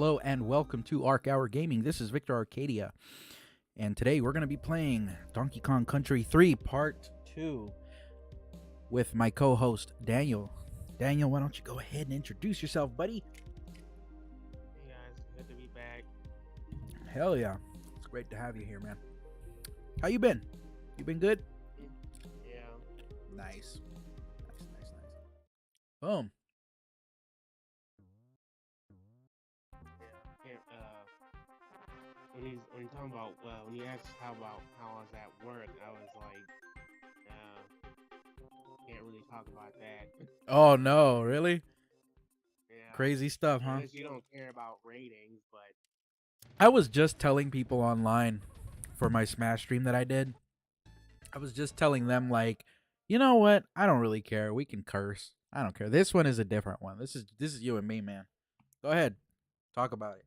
Hello and welcome to Arc Hour Gaming. This is Victor Arcadia, and today we're going to be playing Donkey Kong Country 3 Part 2 with my co-host Daniel. Daniel, why don't you go ahead and introduce yourself, buddy? Hey guys, good to be back. Hell yeah. It's great to have you here, man. How you been? You been good? Yeah. Nice. Boom. When you talking about when you asked how I was at work, I was like, can't really talk about that. Oh no, really? Yeah. Crazy stuff, huh? Unless you don't care about ratings, but I was just telling people online for my Smash stream that I did. I was just telling them, like, you know what? I don't really care. We can curse. I don't care. This one is a different one. This is you and me, man. Go ahead. Talk about it.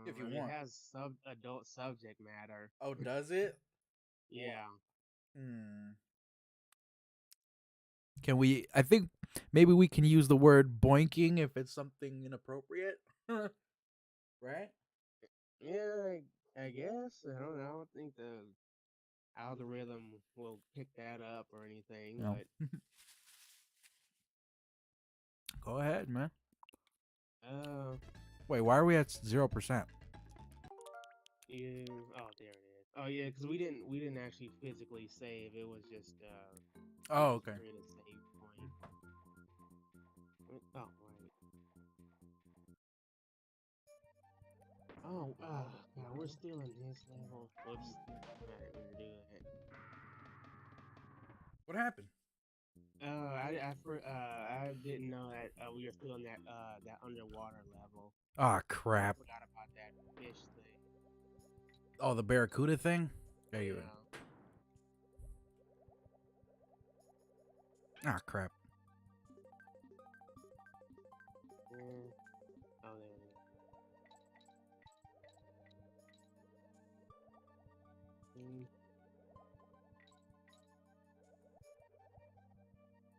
If you I mean, it want. has adult subject matter. Oh, does it? Yeah. Hmm. Can we I think maybe we can use the word boinking if it's something inappropriate. Right? Yeah, I guess. I don't know. I don't think the algorithm will pick that up or anything, No. but Go ahead, man. uh. Wait, why are we at 0%? Yeah. Oh, there it is. Oh, yeah, because we didn't actually physically save. It was just we Oh, just okay. created a save point. Oh, right. Oh, God, we're still in this level. Whoops. I didn't mean to do that. What happened? I didn't know that we were still in that underwater level. Ah, I crap. forgot about that fish thing. Oh, the Barracuda thing? There you Yeah. go. Ah, crap. Mm. Oh, there it is. Mm.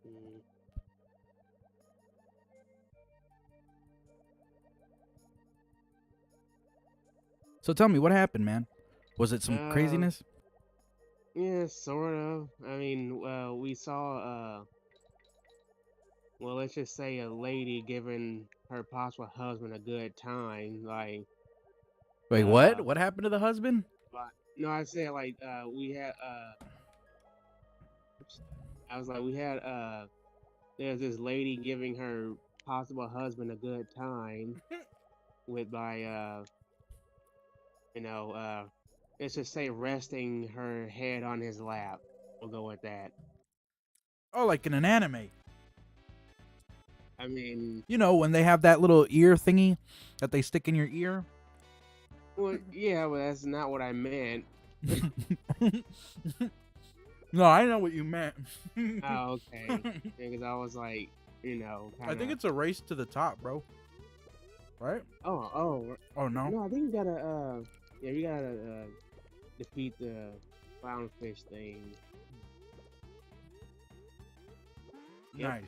Mm. So tell me, what happened, man? Was it some Uh, craziness? Yeah, sort of. I mean, we saw, well, let's just say a lady giving her possible husband a good time. Like, Wait, what? uh, What happened to the husband? but no, I said like, we had, oops. I was like, there's this lady giving her possible husband a good time with by, you know, let's just say resting her head on his lap. We'll go with that. Oh, like in an anime. I mean, You know, when they have that little ear thingy that they stick in your ear? well, yeah, but that's not what I meant. No, I know what you meant. Oh, okay. Because I was like, I kind think of. it's a race to the top, bro. Right? Oh. Oh, no? No, I think we gotta. Yeah, we gotta defeat the clownfish thing. Yep. Nice.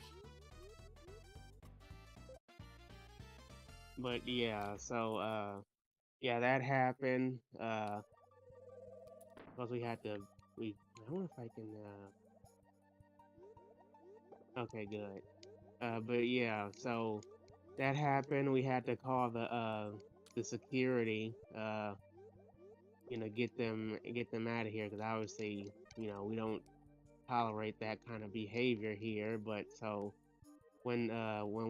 But yeah, so yeah, that happened. Plus we had to. I wonder if I can. Okay, good. But yeah, so that happened. We had to call the security. Get them out of here because obviously, we don't tolerate that kind of behavior here. But so when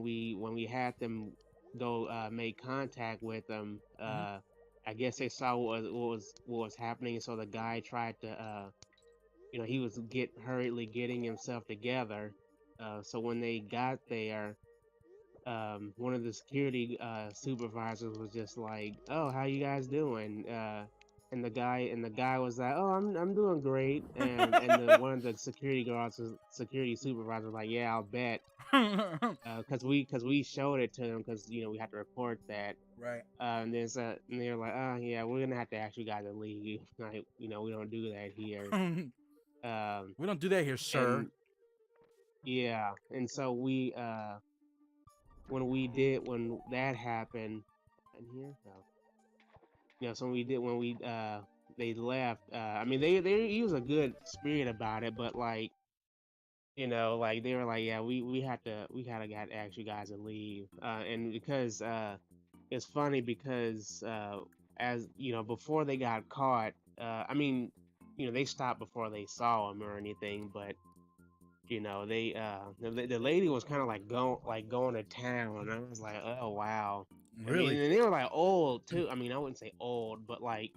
we had them go make contact with them, Mhm. I guess they saw what was happening. So the guy tried to, he was hurriedly getting himself together. So when they got there, one of the security supervisors was just like, "Oh, how you guys doing?" And the guy was like, "Oh, I'm doing great." And one of the security supervisors was like, "Yeah, I'll bet." Because we showed it to them because we had to report that. Right. And they're like, "Oh yeah, we're gonna have to ask you guys to leave." Like, we don't do that here. Um, We don't do that here, sir. and yeah, and so we when that happened, in here, no. So when we they left. I mean, he was a good spirit about it, but like like they were like, yeah, we had to got ask you guys to leave, and because it's funny because as before they got caught, I mean, they stopped before they saw him or anything, but the lady was kind of like going to town, and I was like, oh wow. I mean, Really? and they were like old too. I mean, I wouldn't say old, but like,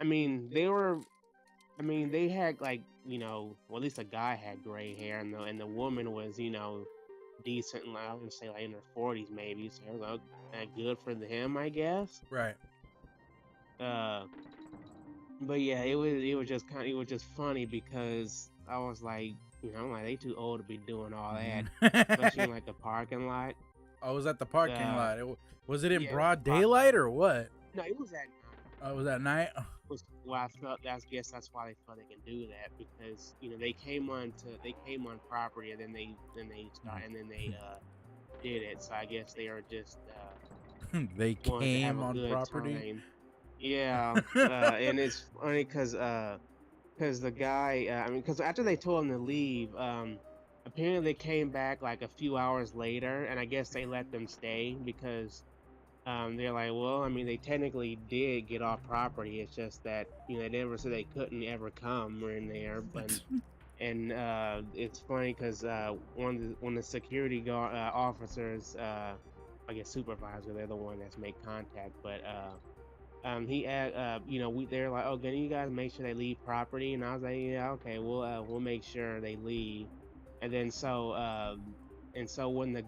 I mean, they had like, well, at least the guy had gray hair, and the woman was, decent, like I would say like in her 40s maybe. So I was like, good for him, I guess. Right. Uh, but yeah, it was just funny because I was like, I'm like they too old to be doing all that, especially in Mhm. like the parking lot. I was at the parking Uh, lot. Was it in yeah, it was broad the park. daylight or what? No, it was at night. Oh, was that night? Was why I felt I guess that's why they felt they can do that because they came on property and then they did it. So I guess they are just They wanted to have came a on good property. time. Yeah, and it's funny because the guy, I mean, because after they told him to leave, apparently they came back like a few hours later, and I guess they let them stay because they're like, well, I mean, they technically did get off property. It's just that they never said they couldn't ever come or in there, but and it's funny because one of the security guard officers, I guess supervisor, they're the one that's make contact, but he they're like, oh, can you guys make sure they leave property? And I was like, yeah, okay, we'll make sure they leave. And then so when the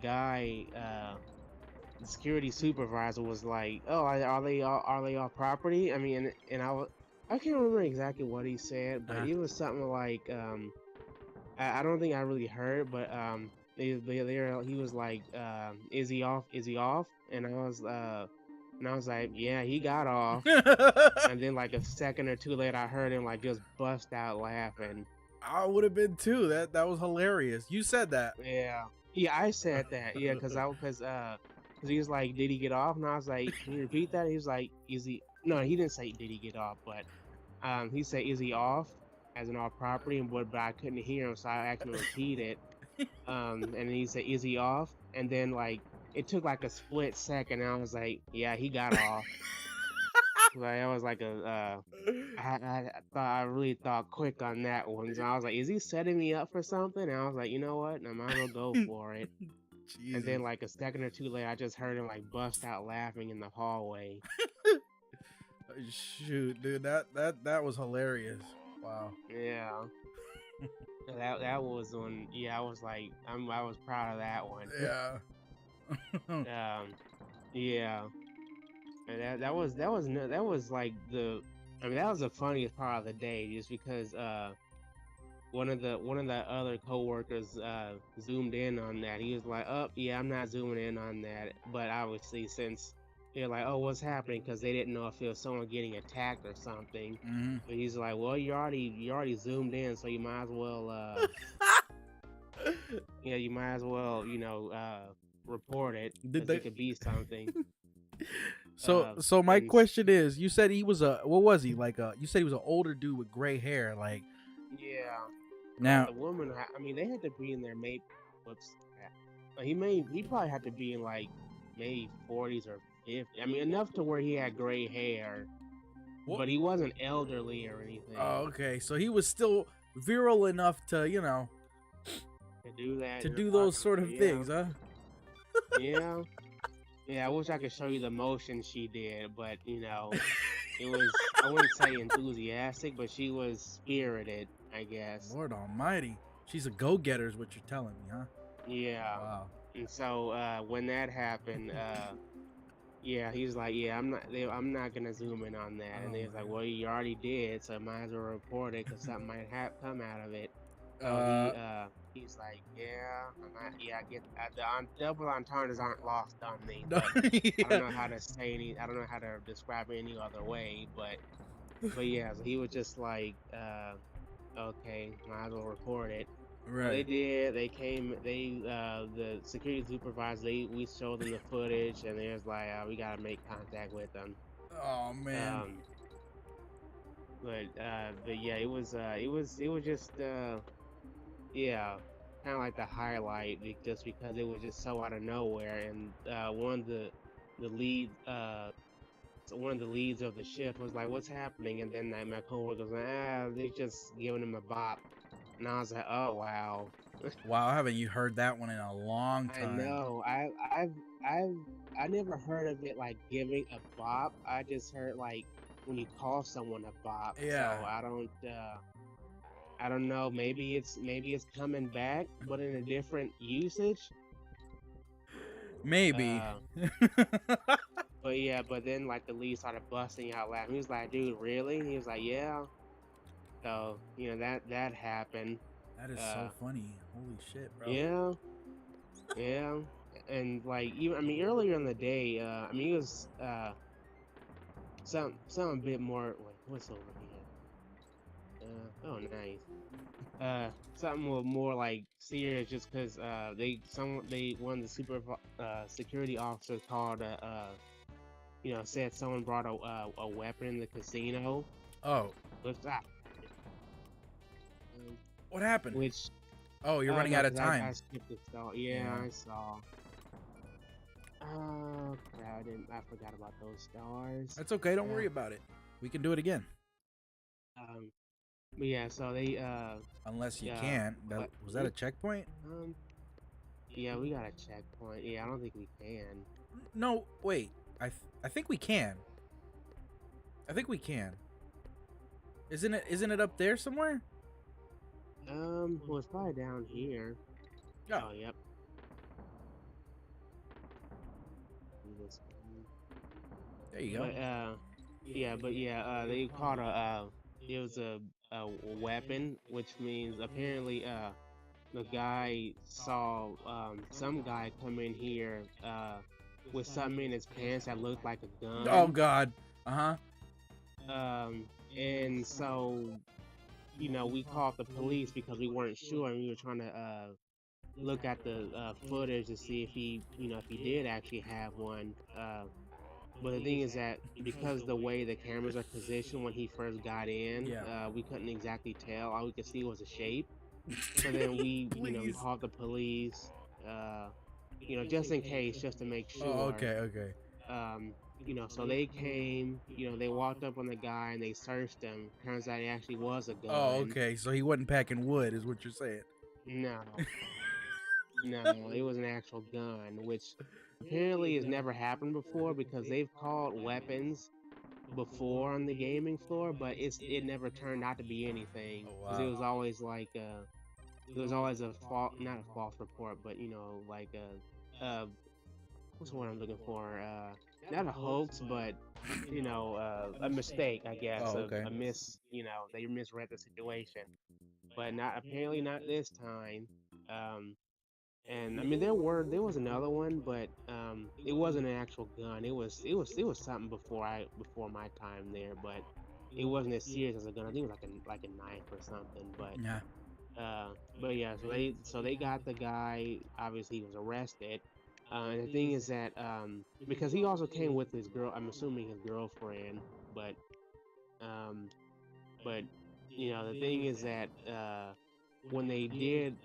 security supervisor was like, oh, are they off property? I mean, I can't remember exactly what he said, but Uh, it was something like I don't think I really heard, but he was like, is he off? Is he off? And I was like, yeah, he got off. And then like a second or two later, I heard him like just bust out laughing. I would have been too. That was hilarious. You said that. Yeah, yeah, I said that. Yeah, because he was like, did he get off? And I was like, can you repeat that? He was like, is he? No, he didn't say did he get off, but he said, is he off? As an off property, but I couldn't hear him, so I asked him to repeat it. And then he said, is he off? And then like it took like a split second, and I was like, yeah, he got off. Like I was like I really thought quick on that one. So I was like, is he setting me up for something? And I was like, you know what? I might as well go for it. And Jesus. then like a second or two later, I just heard him like bust out laughing in the hallway. Shoot, dude, that was hilarious. Wow. Yeah. That was one. Yeah, I was like, I was proud of that one. Yeah. Yeah. And that was like I mean, that was the funniest part of the day, just because one of the other coworkers zoomed in on that. He was like, "Oh, yeah, I'm not zooming in on that." But obviously, since they're like, "Oh, what's happening?" Because they didn't know if it was someone getting attacked or something. hmm But he's like, "Well, you already zoomed in, so you might as well you might as well report it Did because it they? could be something." So my And question is, you said he was what was he like? You said he was an older dude with gray hair. Like yeah. now, The woman, I mean, they had to be in their maybe, whoops, he probably had to be in like maybe 40s or 50. I mean, enough to where he had gray hair, what? but he wasn't elderly or anything Oh, okay. So he was still virile enough to to do that to in the do those parking sort lot. of Yeah, things, huh? yeah, yeah. I wish I could show you the motion she did, but it was, I wouldn't say enthusiastic, but she was spirited, I guess. Lord Almighty, she's a go-getter, is what you're telling me, huh? Yeah. Wow. And so when that happened, yeah, he's like, yeah, I'm not gonna zoom in on that. And Oh he's my like, God. well, you already did, so might as well report it because something might have come out of it. So Uh, he's like, yeah, I get the double entendres aren't lost on me, no, but I don't yeah. know how to I don't know how to describe it any other way, but yeah, so he was just like, okay, might as well report it. So they Right. did. They came. The security supervisor. We showed them the footage, and they was like, we gotta make contact with them. Oh man. Um, but yeah, it was just yeah, kind of like the highlight, just because it was just so out of nowhere, and one of the lead so one of the leads of the shift was like, "What's happening?" And then my coworker was like, "They're just giving him a bop," and I was like, "Oh wow." Wow, haven't you heard that one in a long I time? know. I've I never heard of it like giving a bop. I just heard like when you call someone a bop. Yeah. So I don't know. Maybe it's coming back, but in a different usage. Maybe. Uh, but yeah, but then like the lead started busting out laughing. He was like, "Dude, really?" He was like, "Yeah." So that happened. That is so Uh, funny. Holy shit, bro. yeah, yeah, and like even I mean earlier in the day, I mean it was some a bit more. Wait, what's over here? Oh nice. Something more like serious, just because they one of the security officers called said someone brought a weapon in the casino, Oh, which what happened? which Oh, you're running no, out of because I time. skipped the star. Yeah, Yeah. I saw. Oh crap! I forgot about those stars. That's okay. Don't Uh, worry about it. We can do it again. um, but yeah, so they Unless you yeah, can't. what? Was that a checkpoint? Yeah, we got a checkpoint. Yeah, I don't think we can. No, wait. I think we can. I think we can. Isn't it up there somewhere? Well, it's probably down here. Oh, Oh, yep. Do this one. there you go. But they caught it was a weapon, which means apparently the guy saw some guy come in here with something in his pants that looked like a Oh gun. God. Uh And so we called the police because we weren't sure, and we were trying to look at the footage to see if he did actually have one. But the thing is that because the way the cameras are positioned when he first got in, Yeah. we couldn't exactly tell. All we could see was a shape. So then we Please. called the police, uh, just in case, just to make Oh, sure. okay, okay. So they came, they walked up on the guy and they searched him. Turns out it actually was a Oh, gun. okay. So he wasn't packing wood, is what you're saying. No, no, it was an actual gun, which apparently has never happened before because they've called weapons before on the gaming floor, but it never turned out to be anything Oh because it wow. was always like it was always a false, not a false report, but like what's the word I'm looking for? Not a hoax, but a mistake, I guess, Oh, of okay. a they misread the situation, but not apparently not this time. Um, and I mean there was another one, but it wasn't an actual gun. It was something before my time there, but it wasn't as serious as a gun. I think it was like a knife or something. Yeah. But yeah, so they got the guy. Obviously, he was arrested. And the thing is that because he also came with his girl. I'm assuming his girlfriend, but um, but the thing is that when they did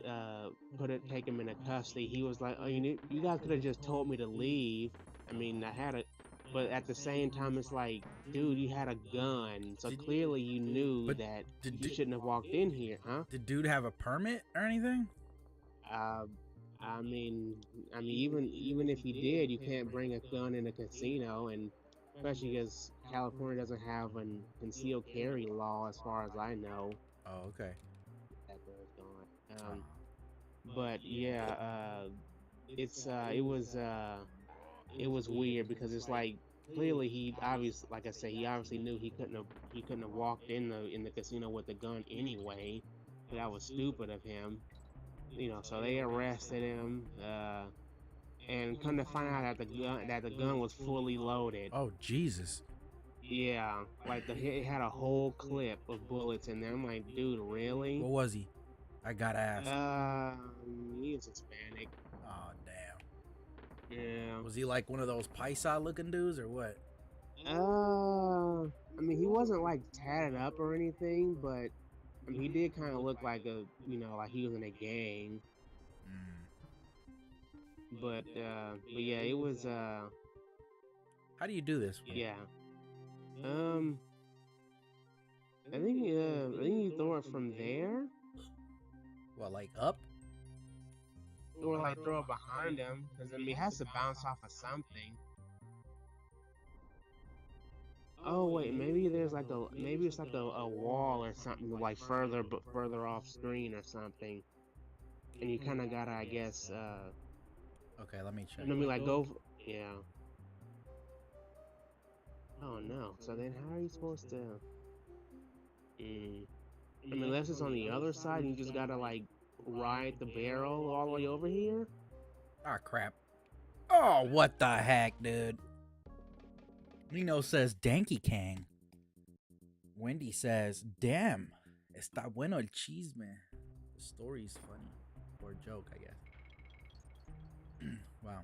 take him into custody, he was like, "Oh, you guys could have just told me to leave. I mean, I had it, but at the same time, it's like, dude, you had a gun, so Did, clearly you knew but that did you shouldn't have walked in here, huh?" did dude have a permit or anything? Uh, I mean, even if he did, you can't bring a gun in a casino, and especially because California doesn't have an concealed carry law, as far as I know. Oh, okay. That girl's gone. Oh. But yeah, it was weird because it's like clearly like I said, he obviously knew he couldn't have walked in the casino with a gun anyway. So that was stupid of him. So they arrested him, and come to find out that the gun was fully loaded. Oh Jesus. Yeah, like it had a whole clip of bullets in there. I'm like, dude, What really? was he? I gotta ask. He was Hispanic. Oh damn. Yeah. Was he like one of those paisa looking dudes or what? I mean, he wasn't like tatted up or anything, but I mean, he did kind of look like like he was in a gang. Mm. But yeah, it was How do you do this one? yeah. Um, I think you throw it from there, What, like up? or like throw it behind him, because I mean, it has to bounce off of something. Oh wait, maybe it's like a wall or something like further off screen or something, and you kind of gotta I guess Okay, let me check. you know what I mean like yeah. Oh no, so then how are you supposed to? Mm. I mean, unless it's on the other side, and you just gotta like ride the barrel all the way over here. Ah, crap. Oh, what the heck, dude? Nino says Danky Kang. Wendy says, damn, está bueno el chisme. The story's funny. Or a joke, I guess. Wow.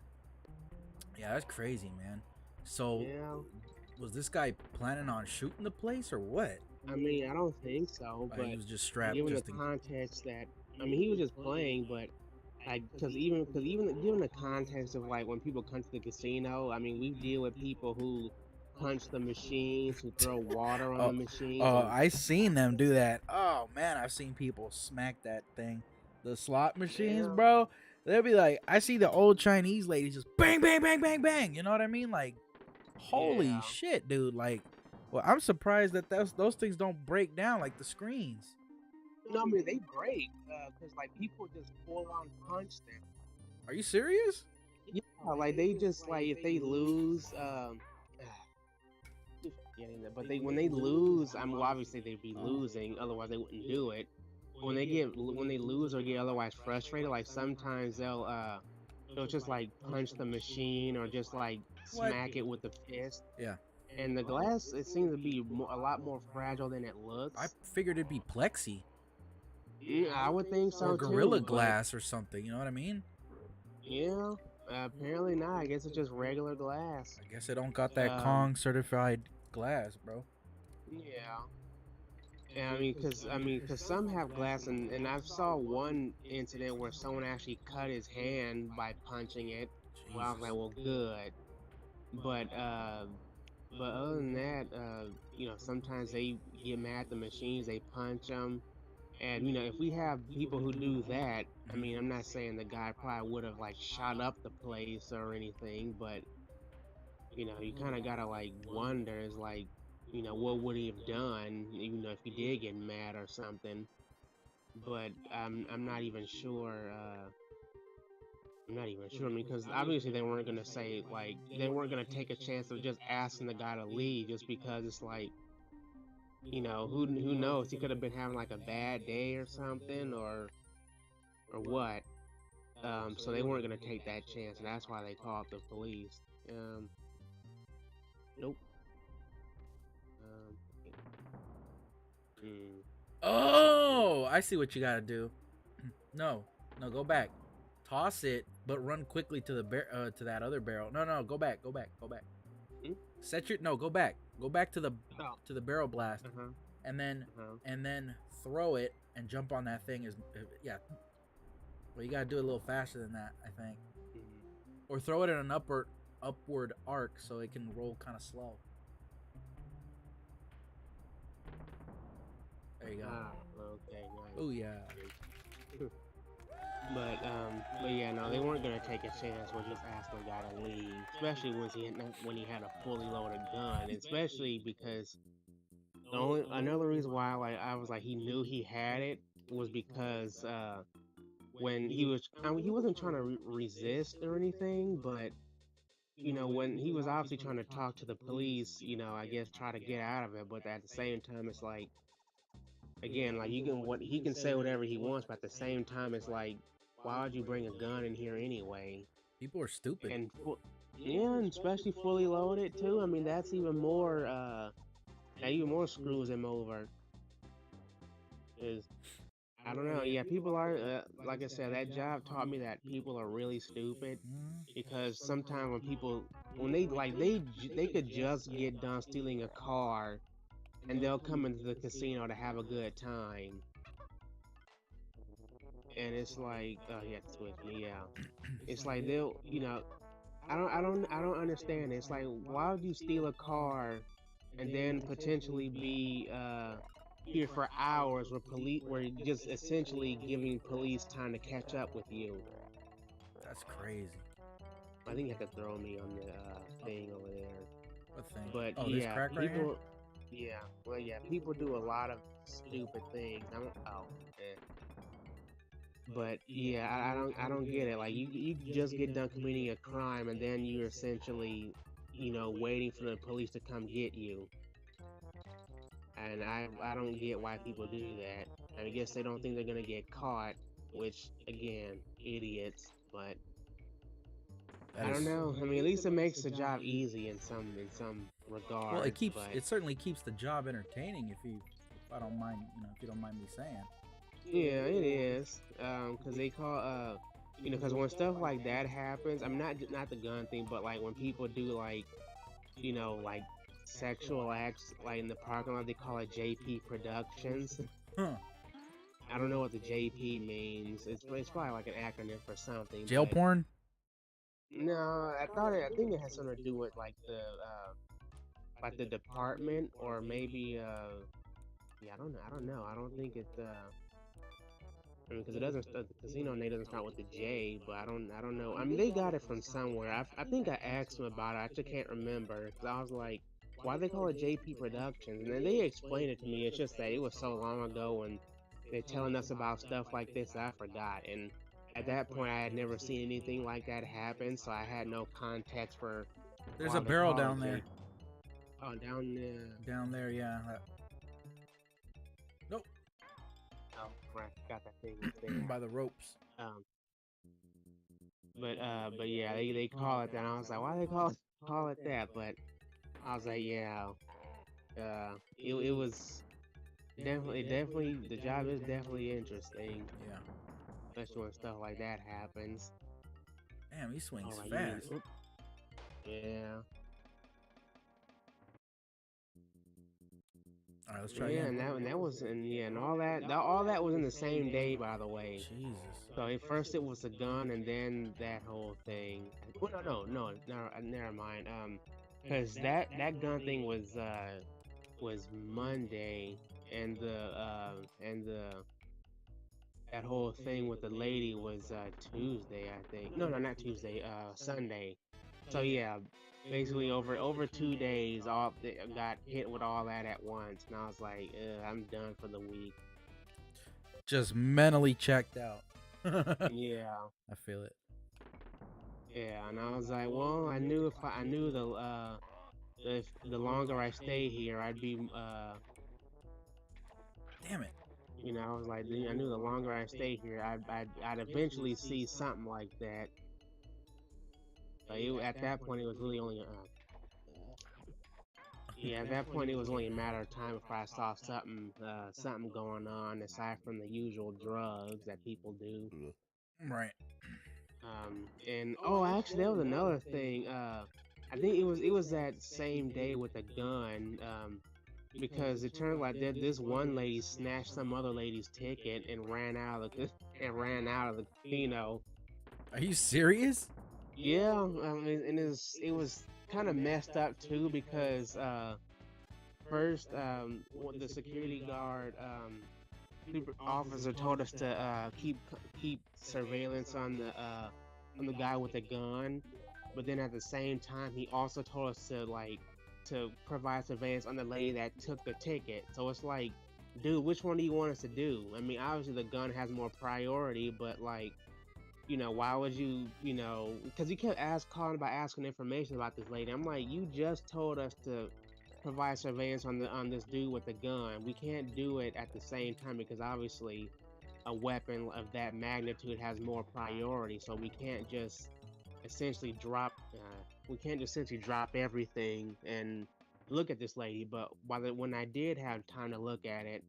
Yeah, that's crazy, man. So, Yeah. was this guy planning on shooting the place or what? I mean, I don't think so, He but was just strapped given the just in. context that I mean, he was just playing, but like, because even given the context of like when people come to the casino, I mean, we deal with people who punch the machines, who throw water on the Oh, machines, oh, and I seen them do that. Oh man, I've seen people smack that thing, the slot machines, yeah, bro. They'll be like, I see the old Chinese ladies just bang, bang, bang, bang, bang. You know what I mean? Like, holy yeah. shit, dude. Like, well, I'm surprised that those things don't break down like the screens. No, I mean they break because like people just full on punch them. Are you serious? Yeah, like they just like if they lose, but they when they lose, I'm well, obviously they'd be losing, otherwise they wouldn't do it. When they lose or get otherwise frustrated, like sometimes they'll just like punch the machine or just like What? smack it with the fist. Yeah, And the glass it seems to be a lot more fragile than it I looks. figured it'd be plexi I would think or so gorilla too, but glass or something. You know what I mean? yeah, apparently not. I guess it's just regular glass. I guess it don't got that Um, Kong certified glass, bro. yeah. Yeah, cause some have glass, and I've saw one incident where someone actually cut his hand by punching it. Well, I was like, Jesus. well, good, but uh, but other than that, sometimes they get mad at the machines, they punch them, and if we have people who do that, I Mhm. mean, I'm not saying the guy probably would have like shot up the place or anything, but you kind of gotta like wonder is like, what would he have done, even if he did get mad or something. But I'm not even sure. I'm not even sure. I mean, because obviously they weren't gonna say like they weren't gonna take a chance of just asking the guy to leave just because it's like who knows he could have been having like a bad day or something or what. So they weren't gonna take that chance, and that's why they called the police. Nope. Um, mm, Oh, I see what you gotta do. No, no, go back. Toss it, but run quickly to to that other barrel. No, no, go back, go back, go back. mm? Set your no, go back. Go back Oh. to the barrel blast, Uh-huh. and then Uh-huh. throw it and jump on that thing. Is yeah. Well, you gotta do it a little faster than that, I think, Mhm. or throw it in an upward arc so it can roll kind of slow. There you go. Ah, okay, nice. Oh yeah. But yeah, no, they weren't gonna take a chance with just asking the guy to leave, especially when he had a fully loaded gun, especially because another reason why like I was like he knew he had it was because when I mean he wasn't trying to resist or anything, but when he was obviously trying to talk to the police, I guess try to get out of it, but at the same time it's like again, like he can say whatever he wants, but at the same time, it's like, why would you bring a gun in here anyway? People are stupid. And yeah, and especially fully loaded too. I mean, that's that even more screws him over. Is I don't know. Yeah, people are like I said, that job taught me that people are really stupid because sometimes when they could just get done stealing a car and they'll come into the casino to have a good time. And it's like, oh, you have to switch me, yeah. It's like I don't understand. It's like, why would you steal a car and then potentially be here for hours where police were just essentially giving police time to catch up with you? That's crazy. I think you have to throw me on the thing over there. What thing? But Oh, this yeah, crack right here. people do a lot of stupid things. But yeah, I don't get it. Like you just get done committing a crime and then you're essentially, waiting for the police to come get you. And I don't get why people do that. I guess they don't think they're gonna get caught, which again, idiots. But That I is. don't know. I mean, at least it makes the job easy in some Well, regards. But it certainly keeps the job entertaining if I don't mind, if you don't mind me saying. yeah, it is. Cause they call cause when stuff like that happens, I'm not the gun thing, but like when people do like sexual acts like in the parking lot, they call it JP Productions. Huh. I don't know what the JP means. It's probably like an acronym for something, Jail but porn? no, I think it has something to do with like the department or maybe yeah, I don't know. I don't think it's I mean, because it doesn't the casino name doesn't start with the J, but I don't know. I mean, they got it from somewhere. I think I asked them about it. I just can't remember because I was like, why they call it JP Productions? And then they explained it to me. It's just that it was so long ago and they're telling us about stuff like this that I forgot. And at that point, I had never seen anything like that happen, so I had no context for There's a why they barrel call it down there. JP. Oh, down there. Down there, yeah. Nope. Oh, right. Got that thing up there. By the ropes. Um, but yeah, they call it that. And I was like, why they call it that? But I was like, yeah, it was definitely the job is definitely interesting, Yeah. especially when stuff like that happens. Damn, he swings Oh, like fast. yeah, All right, let's try yeah, again. and that was and all that was in the same day, by the way. Jesus. So at first it was the gun, and then that whole thing. Well, no, never mind. Because that gun thing was Monday, and the that whole thing with the lady was Tuesday, I think. No, not Tuesday. Sunday. So yeah, basically over 2 days, all they got hit with all that at once, and I was like, I'm done for the week. Just mentally checked out. Yeah, I feel it. yeah, and I was like, well, I knew if the longer I stay here, I'd be Damn it. I was like, I knew the longer I stay here, I'd eventually see something like that. But at that point, it was really only yeah, at that point, it was only a matter of time before I saw something going on aside from the usual drugs that people do. Right. And oh, actually, that was another thing. I think it was that same day with the gun. Because it turned like that this one lady snatched some other lady's ticket and ran out of the and ran out of the casino. Are you serious? Yeah, I mean, and it was kind of messed up too because first the security guard officer told us to keep surveillance on the guy with the gun, but then at the same time he also told us to provide surveillance on the lady that took the ticket. So it's like, dude, which one do you want us to do? I mean, obviously the gun has more priority, but like, why would because he kept calling about asking information about this lady. I'm like, you just told us to provide surveillance on this dude with the gun. We can't do it at the same time because obviously a weapon of that magnitude has more priority. So essentially drop we can't just essentially drop everything and look at this lady. But when I did have time to look at it,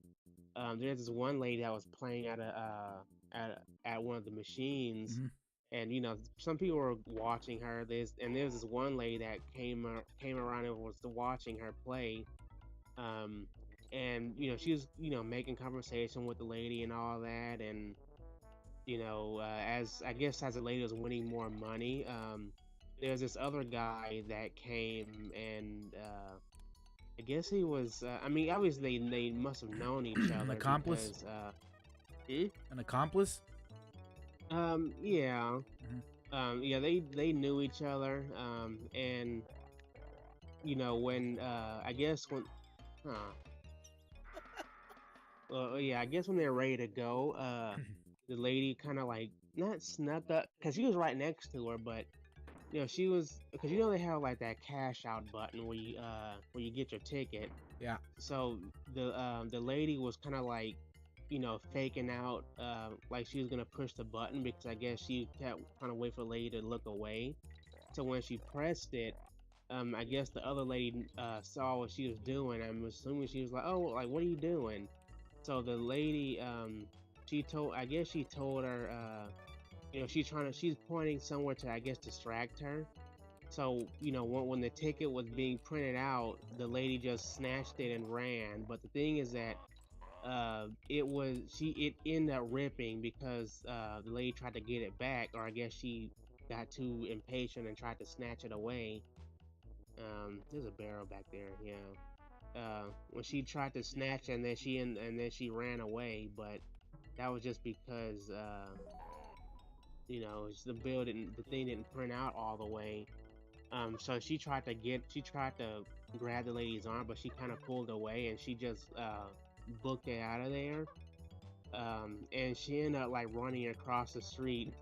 there's this one lady that was playing at one of the machines, Hmm. and some people were watching her. There's this one lady that came around and was watching her play. Um, and she was making conversation with the lady and all that, and as I guess as the lady was winning more money, there's this other guy that came and I guess he was. I mean, obviously they must have known each An other accomplice. because. Hmm? An accomplice. Yeah. Hmm. Yeah. They knew each other. And when I guess when. Huh. Yeah. I guess when they're ready to go, the lady kind of like not snuck up because she was right next to her, but she was because they have like that cash out button where you get your ticket. Yeah. So the lady was kind of like faking out like she was gonna push the button because I guess she kept trying to wait for the lady to look away. So when she pressed it, I guess the other lady saw what she was doing. I'm assuming she was like, "Oh, like what are you doing?" So the lady I guess she told her she's pointing somewhere to I guess distract her. So, when the ticket was being printed out, the lady just snatched it and ran. But the thing is that it ended up ripping because the lady tried to get it back, or I guess she got too impatient and tried to snatch it away. There's a barrel back there, yeah. When she tried to snatch and then she ran away, but that was just because the thing didn't print out all the way. So she tried to grab the lady's arm, but she kind of pulled away and she just booked it out of there. And she ended up like running across the street.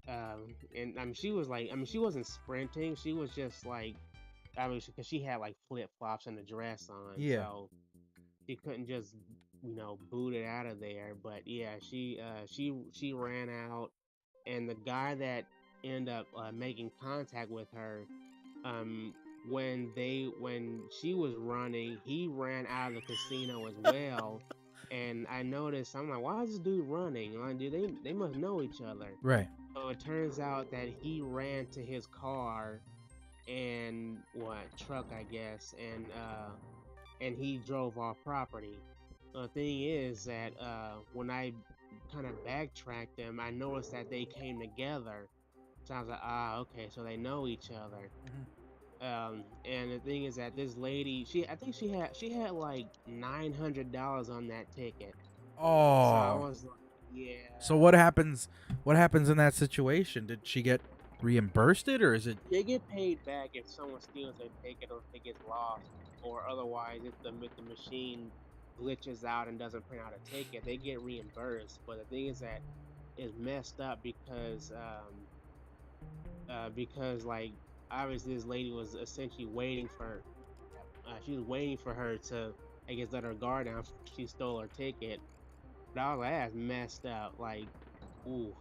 And she was like, she wasn't sprinting. She was just like, because she had like flip flops and a dress on, Yeah. so she couldn't just boot it out of there. But yeah, she ran out, and the guy that ended up making contact with her um when she was running, he ran out of the casino as well. And I noticed, I'm like, why is this dude running? Like, they must know each other. Right. So it turns out that he ran to his car and what truck I guess, and he drove off property. The thing is that when I kind of backtracked them, I noticed that they came together. So I was like, ah, okay, so they know each other. Hmm. And the thing is that this lady, I think she had like $900 on that ticket. So I Oh. was like, So yeah. what happens? What happens in that situation? Did she get reimbursed it, or is it? They get paid back if someone steals their ticket or if it gets lost, or otherwise if the machine glitches out and doesn't print out a ticket, they get reimbursed. But the thing is that it's messed up because like obviously this lady was essentially waiting for she was waiting for her to I guess let her guard down. She stole her ticket. But I was like, that's messed up. Like, ooh,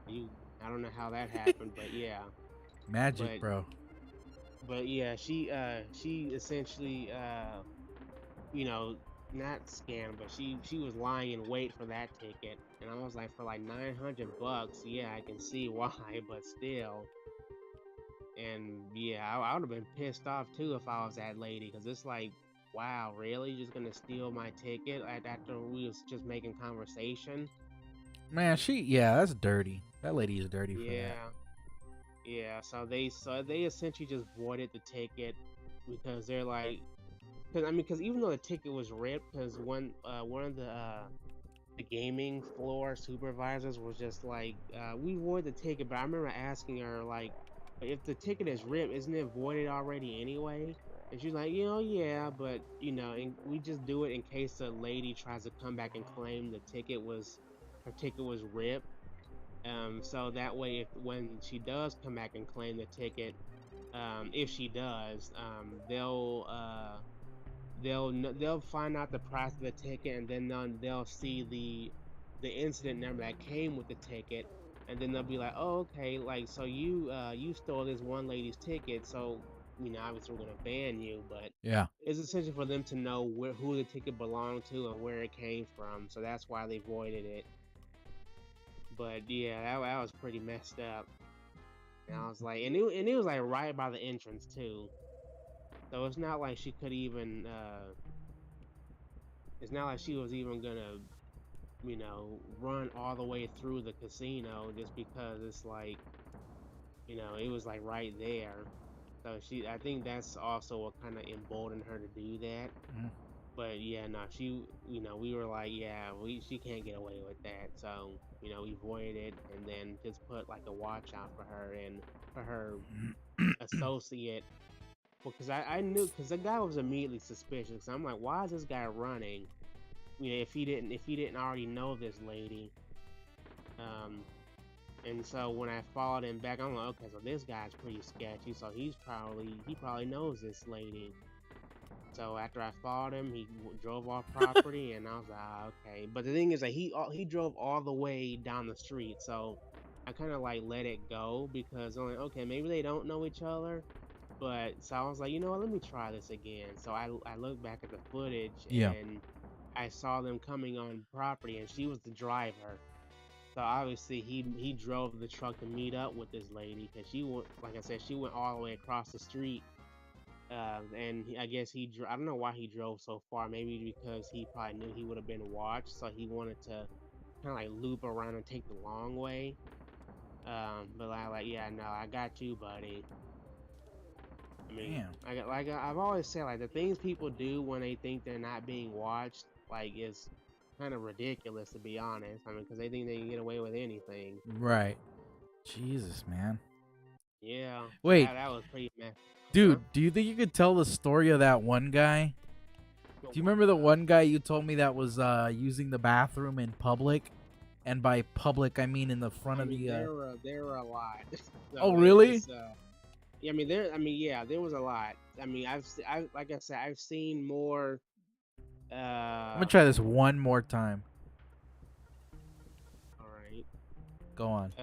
you. I don't know how that happened, but yeah. Magic, But bro. yeah, she essentially you know not scammed, but she was lying in wait for that ticket, and I was like, for like $900, yeah, I can see why, but still. And yeah, I would have been pissed off too if I was that lady, because it's like, wow, really, you're just gonna steal my ticket after we was just making conversation? Man, yeah, that's dirty. That lady is dirty for that. Yeah, yeah. So they essentially just voided the ticket because they're like, because even though the ticket was ripped, because one of the gaming floor supervisors was just like, we void the ticket, but I remember asking her like, if the ticket is ripped, isn't it voided already anyway? And she's like, yeah, but and we just do it in case the lady tries to come back and claim her ticket was ripped. So that way, if when she does come back and claim the ticket, if she does, they'll find out the price of the ticket, and then they'll see the incident number that came with the ticket, and then they'll be like, oh, okay, like, so you stole this one lady's ticket, so obviously we're gonna ban you, but Yeah. it's essential for them to know who the ticket belonged to and where it came from. So that's why they voided it. But yeah, that was pretty messed up. And I was like, and it was like right by the entrance too. So it's not like she could even. It's not like she was even gonna, run all the way through the casino just because it's like, it was like right there. So I think that's also what kind of emboldened her to do that. Mhm. But yeah, no, we were like, yeah, she can't get away with that. So, we voided it and then just put like a watch out for her and for her associate. Because I knew, because the guy was immediately suspicious. So I'm like, why is this guy running? If he didn't already know this lady. Um, and so when I followed him back, I'm like, okay, so this guy's pretty sketchy. So he probably knows this lady. So after I followed him, he drove off property, and I was like, okay. But the thing is that he drove all the way down the street, so I kind of like let it go because I'm like, okay, maybe they don't know each other. But so I was like, you know what, let me try this again. So I looked back at the footage Yeah. and I saw them coming on property, and she was the driver. So obviously he drove the truck to meet up with this lady because she went, like I said, she went all the way across the street. And I guess I don't know why he drove so far. Maybe because he probably knew he would have been watched, so he wanted to kind of like loop around and take the long way. But yeah, no, I got you, buddy. I mean, Damn. I've always said, like, the things people do when they think they're not being watched, like, is kind of ridiculous, to be honest. I mean, because they think they can get away with anything. Right. Jesus, man. Yeah, so Wait, that was pretty messed. Huh? dude, do you think you could tell the story of that one guy? The Do you one remember the guy. one guy you told me that was using the bathroom in public? And by public, I mean in the front I of mean, the. there were a lot. Oh, So really? yeah, I mean, yeah, there was a lot. I mean, like I said, I've seen more. I'm gonna try this one more time. All right. Go on.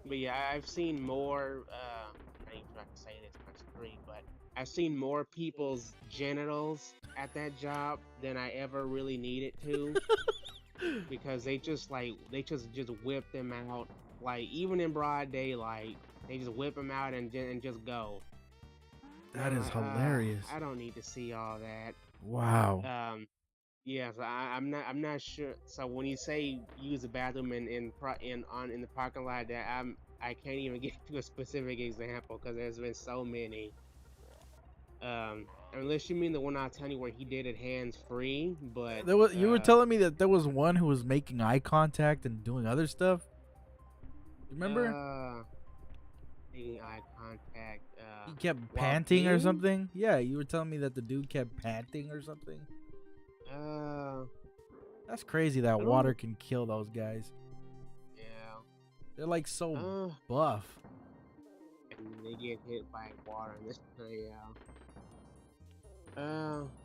But yeah, I've seen more. I ain't trying to say this on screen, but I've seen more people's genitals at that job than I ever really needed to, because they just whip them out, like even in broad daylight. They just whip them out and just go. And That I'm is like, hilarious. I don't need to see all that. Wow. Yeah, so I'm not sure. So when you say use the bathroom in the parking lot, that I can't even get to a specific example because there's been so many. Unless you mean the one I was telling you where he did it hands free, but You were telling me that there was one who was making eye contact and doing other stuff. Remember? uh, making eye contact, He kept while panting or peeing. something. Yeah, you were telling me that the dude kept panting or something. Uh, That's crazy that I water don't. can kill those guys. Yeah. They're like so Uh, buff. and they get hit by water in this. Yeah.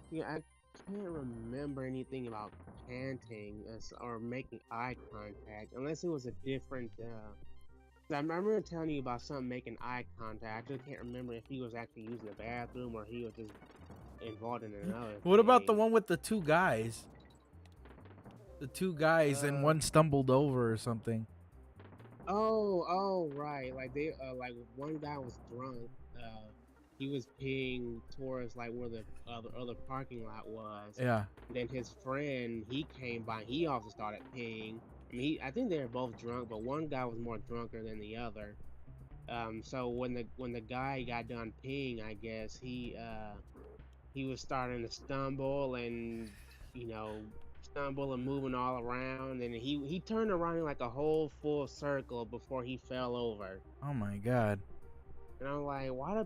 Yeah, I can't remember anything about panting or making eye contact, unless it was a different. I remember telling you about something making eye contact. I just can't remember if he was actually using the bathroom or he was just involved in another What about the thing. one with the two guys? The two guys and Uh, one stumbled over or something. oh, right. Like one guy was drunk. He was peeing towards like where the other parking lot was. Yeah. Then his friend, he came by. He also started peeing. I mean, I think they were both drunk, but one guy was more drunker than the other. So when the guy got done peeing, I guess he was starting to stumble and you know stumble and moving all around, and he turned around in like a whole full circle before he fell over. Oh my god. And I'm like, why do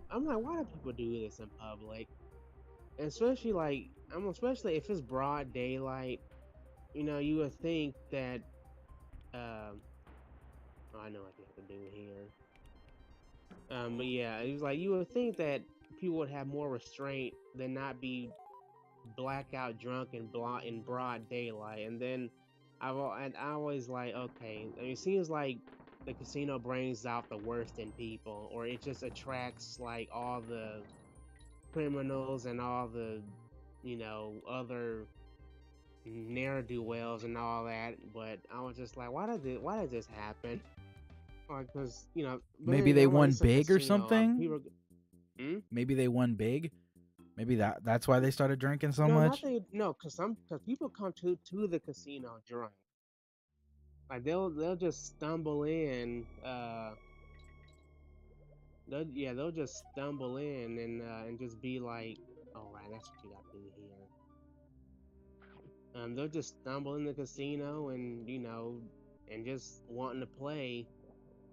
people do this in public? And especially like especially if it's broad daylight. You would think that um oh, I know what you have to do here. But yeah, it was like you would think that people would have more restraint than not be blackout drunk in broad daylight. And then I always like, okay, I mean, it seems like the casino brings out the worst in people, or it just attracts like all the criminals and all the, other ne'er do wells and all that. But I was just like, why did this happen? Like, cause but then Maybe again, they I'm like, won it's a big or casino. something. People, hmm? Maybe they won big. Maybe that's why they started drinking so No, much. no, cause people come to the casino drunk. Like they'll just stumble in. They'll just stumble in and just be like, all right, that's what you got to do here. They'll just stumble in the casino and and just wanting to play.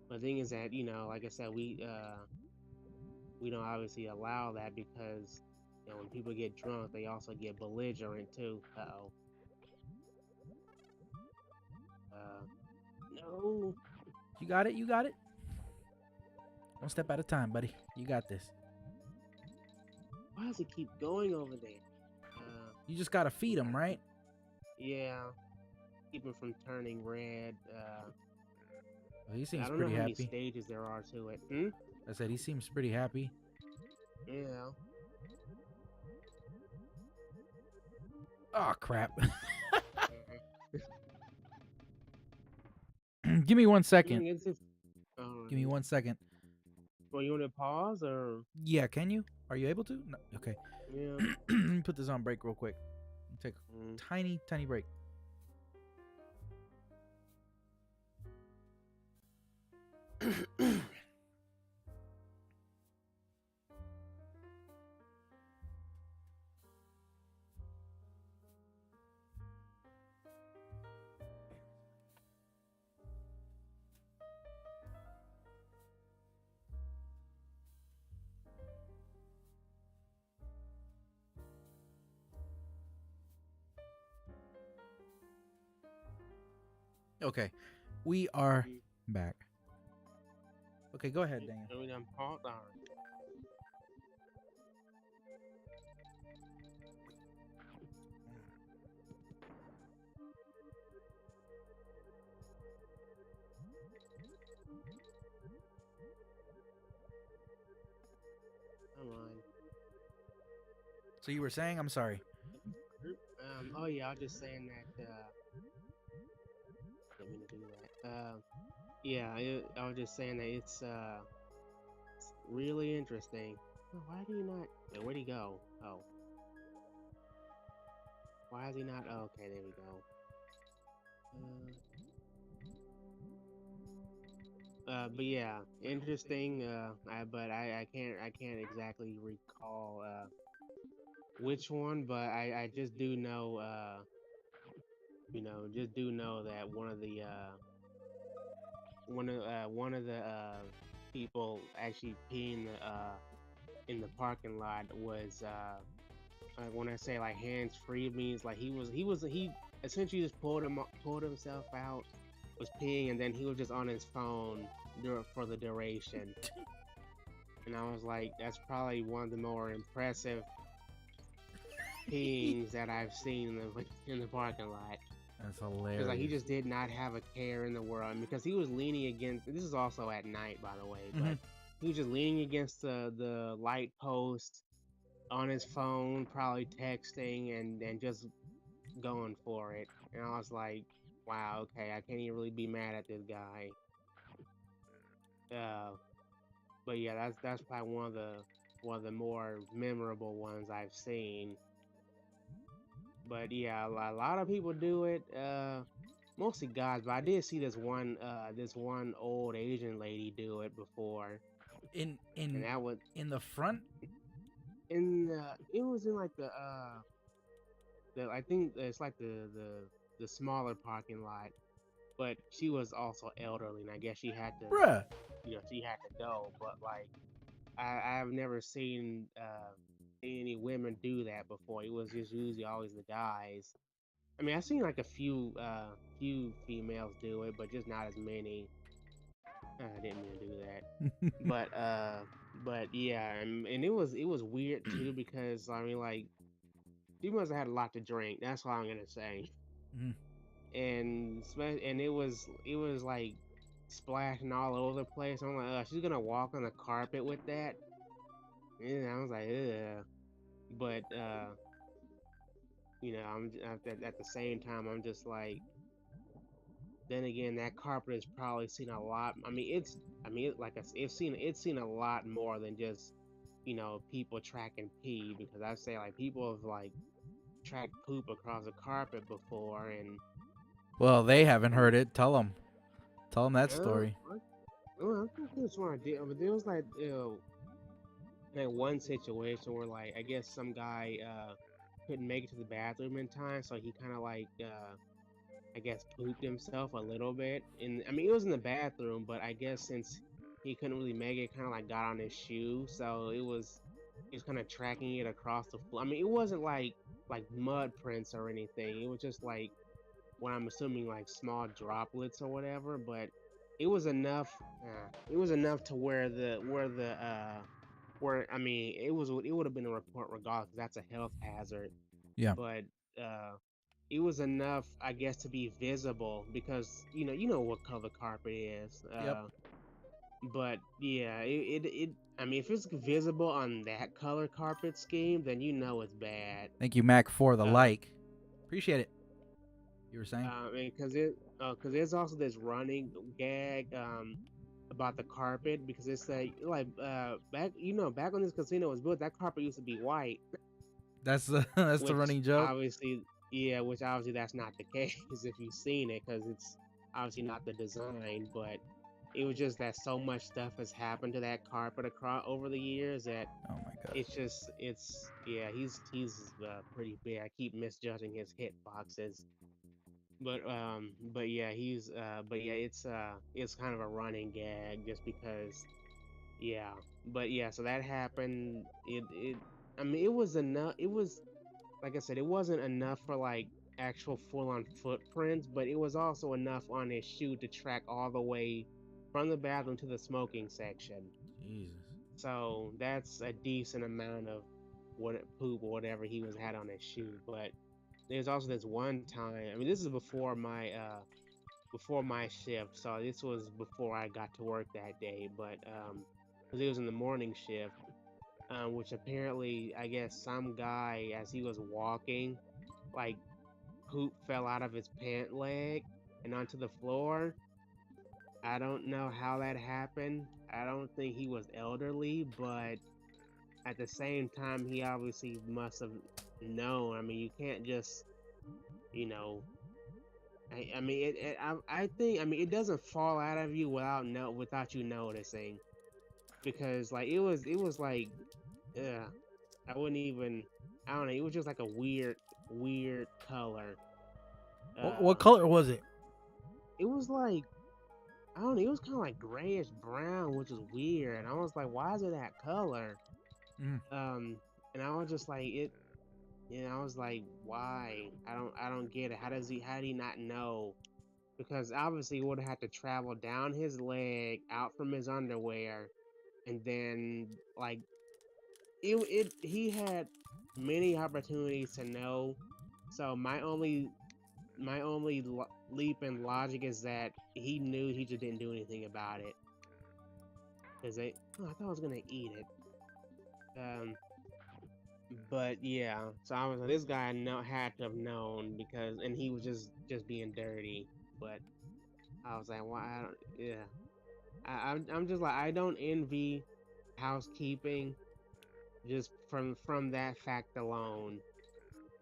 But the thing is that like I said, we don't obviously allow that because when people get drunk, they also get belligerent too. Uh-oh. No. You got it. You got it. One step at a time, buddy. You got this. Why does it keep going over there? You just gotta feed him, right? Yeah. Keep him from turning red. Well, he I seems don't know pretty how many happy. stages there are to it. Hmm? I said he seems pretty happy. Yeah. Oh crap! Mhm. Give me 1 second. It's just, Give me 1 second. well, you want to pause or? Yeah, can you? Are you able to? No. Okay. Yeah. Let me put this on break real quick. Take a Mm. tiny break. Okay, we are back. Okay, go ahead, Daniel. We done paused. All right. Come on. So you were saying? I'm sorry. Oh yeah, I was just saying that. Didn't mean to do that. Yeah, I was just saying that it's really interesting. Oh, why do you not? Wait, where'd he go? Oh, why is he not? Oh, okay, there we go. But yeah, interesting. I can't exactly recall which one, but I just do know just do know that one of the people actually peeing in the parking lot was when I say like hands free means like he essentially just pulled himself out, was peeing, and then he was just on his phone for the duration. And I was like, that's probably one of the more impressive peeings that I've seen in the parking lot. That's Because hilarious. like he just did not have a care in the world, and because he was leaning against. This is also at night, by the way, but he was just leaning against the light post on his phone, probably texting and just going for it. And I was like, wow, okay, I can't even really be mad at this guy. But yeah, that's probably one of the more memorable ones I've seen. But yeah, a lot of people do it. Mostly guys, but I did see this one old Asian lady do it before, in and that was in the front. it was in like the I think it's like the smaller parking lot, but she was also elderly, and I guess she had to Bruh. she had to go. But like I've never seen any women do that before. It was just usually always the guys. I mean, I've seen like a few females do it, but just not as many. I didn't mean to do that. But yeah, and it was weird too because I mean like she must have had a lot to drink. That's all I'm gonna say. Mhm. And it was like splashing all over the place. I'm like, she's gonna walk on the carpet with that. And I was like, ugh. But at the same time, I'm just like, then again, that carpet has probably seen a lot. Like I said, it's seen a lot more than just people tracking pee, because I say like people have like tracked poop across a carpet before, and Well, they haven't I heard mean, it. Tell them. Tell them that uh, story. I think this one I did, but there was like one situation where like I guess some guy couldn't make it to the bathroom in time, so he kind of like I guess pooped himself a little bit. And I mean, it was in the bathroom, but I guess since he couldn't really make it, kind of like got on his shoe, so it was kind of tracking it across the floor. I mean, it wasn't like mud prints or anything. It was just like what I'm assuming like small droplets or whatever. But it was enough. It was enough to where I mean, it would have been a report regardless. 'Cause that's a health hazard. Yeah. But uh it was enough, I guess, to be visible, because you know what color carpet is. Yep. But yeah, it I mean, if it's visible on that color carpet scheme, then you know it's bad. Thank you, Mac, for the Um, like. Appreciate it. You were saying? and because there's also this running gag about the carpet, because it's back when this casino was built, that carpet used to be white, That's the that's the which running joke. obviously, yeah, which obviously that's not the case if you've seen it, because it's obviously not the design. But it was just that so much stuff has happened to that carpet across over the years that Oh my god. it's yeah, he's pretty big. I keep misjudging his hit boxes, but yeah, it's kind of a running gag, just because, yeah. But yeah, so that happened. It I mean, it was enough. It was, like I said, it wasn't enough for like actual full on footprints, but it was also enough on his shoe to track all the way from the bathroom to the smoking section. Jesus. So that's a decent amount of poop or whatever he was had on his shoe. But there's also this one time. I mean, this is before my shift, so this was before I got to work that day. But 'cause it was in the morning shift, which apparently, I guess, some guy, as he was walking, like, poop fell out of his pant leg and onto the floor. I don't know how that happened. I don't think he was elderly, but at the same time, he obviously must have known. I mean, you can't just, you know, I mean, I think, I mean, it doesn't fall out of you without you noticing, because like it was like, yeah, I wouldn't even, I don't know, it was just like a weird color. What Uh, color was it? it was like, I don't know, it was kind of like grayish brown, which is weird. And I was like, why is it that color? Mm. Um, and I was just like, I was like, why? I don't get it. How did he not know? Because obviously he would have had to travel down his leg, out from his underwear, and then like he had many opportunities to know. So my only leap in logic is that he knew, he just didn't do anything about it. Cause I thought I was gonna eat it. Um, but yeah, so I was like, this guy had to have known, and he was just being dirty. But I was like, why? I don't, yeah, I'm just like, I don't envy housekeeping, just from that fact alone,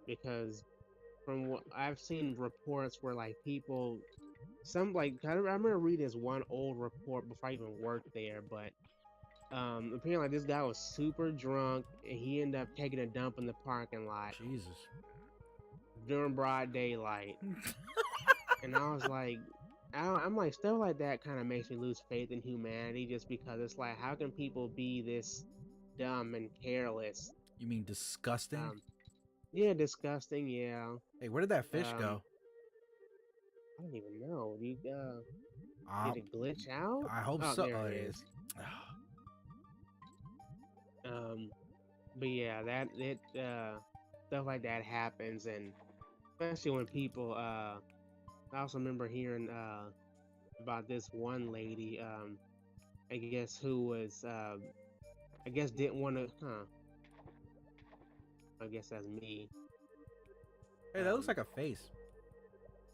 because from what I've seen reports where like people, some like, I remember reading this one old report before I even worked there. But apparently like, this guy was super drunk and he ended up taking a dump in the parking lot Jesus. during broad daylight. And I was like, I'm like, stuff like that kind of makes me lose faith in humanity, just because it's like, how can people be this dumb and careless? You mean disgusting? Um, yeah, disgusting. Yeah. Hey, where did that fish Um, go? I don't even know. Did Um, it glitch out? I hope Oh, so. there Oh, it it is. is. Um, but yeah, stuff like that happens, and especially when people. I also remember hearing about this one lady. I guess who was I guess didn't want to. Huh? I guess that's me. Hey, that looks like a face.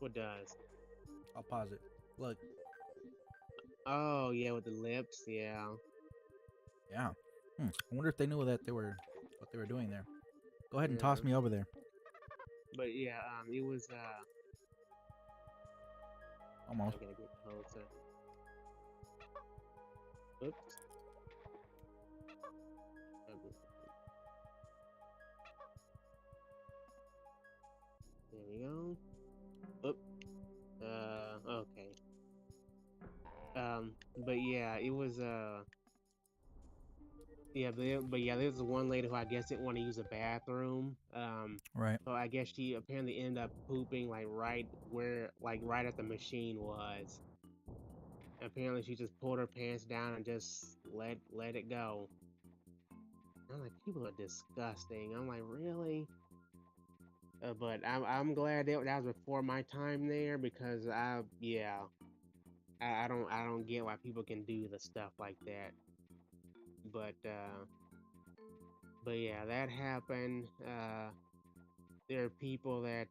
What does? I'll pause it. Look. Oh yeah, with the lips. Yeah. Yeah. I wonder if they knew that what they were doing there. Go ahead and toss Yeah. me over there. But yeah, it was. I Almost. gotta get closer. Oops. Okay. There we go. Oop. Okay. But yeah, it was yeah, but yeah, there's one lady who I guess didn't want to use a bathroom. Right. So I guess she apparently ended up pooping like right at the machine was. Apparently she just pulled her pants down and just let it go. I'm like, people are disgusting. I'm like, really? But I'm glad that was before my time there because I don't get why people can do the stuff like that. But yeah, that happened. There are people that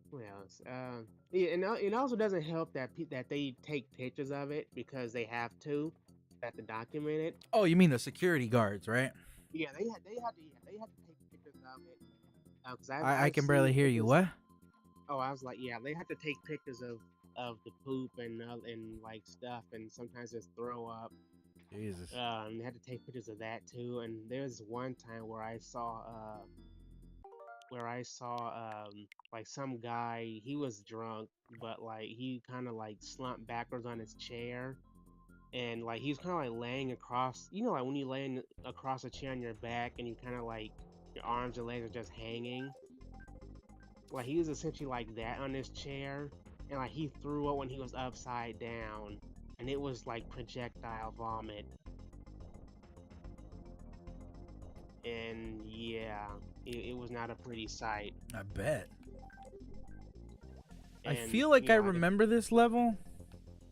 what else? Yeah, and it also doesn't help that that they take pictures of it because they have to document it. Oh, you mean the security guards, right? Yeah, they had to take pictures of it. Because I I've can seen barely hear you. pictures. What? Oh, I was like, yeah, they have to take pictures of the poop and like stuff, and sometimes just throw up. Jesus. And they had to take pictures of that too. And there's one time where I saw like some guy, he was drunk, but like he kind of like slumped backwards on his chair, and like he's kind of like laying across, like when you lay across a chair on your back and you kind of like your arms and legs are just hanging. Like he was essentially like that on his chair, and like he threw up when he was upside down, and it was like projectile vomit. And yeah, it was not a pretty sight. I bet. I And feel like I remember this level.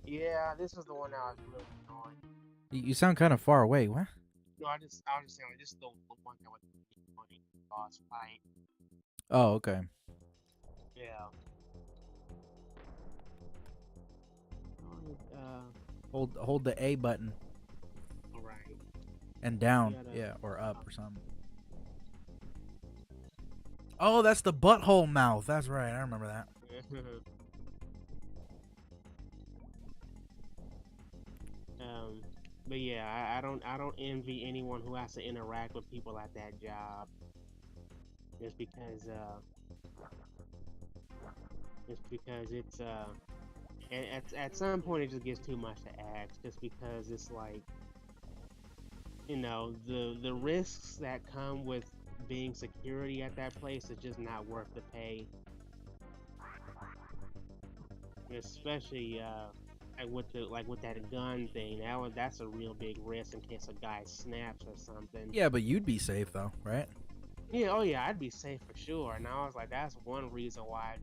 yeah, this was the one that I was really annoying. You sound kind of far away. What? No, I was just saying, like, just the one that was funny boss fight. Oh, okay. Yeah. Hold the A button All right. and down. Yeah, or up or something. Oh, that's the butthole mouth. That's right. I remember that. But yeah, I don't envy anyone who has to interact with people at that job. Just because it's at some point it just gets too much to ask. Just because it's like, the risks that come with being security at that place is just not worth the pay. Especially with that gun thing. That's a real big risk in case a guy snaps or something. Yeah, but you'd be safe though, right? Yeah, oh yeah, I'd be safe for sure. And I was like, that's one reason why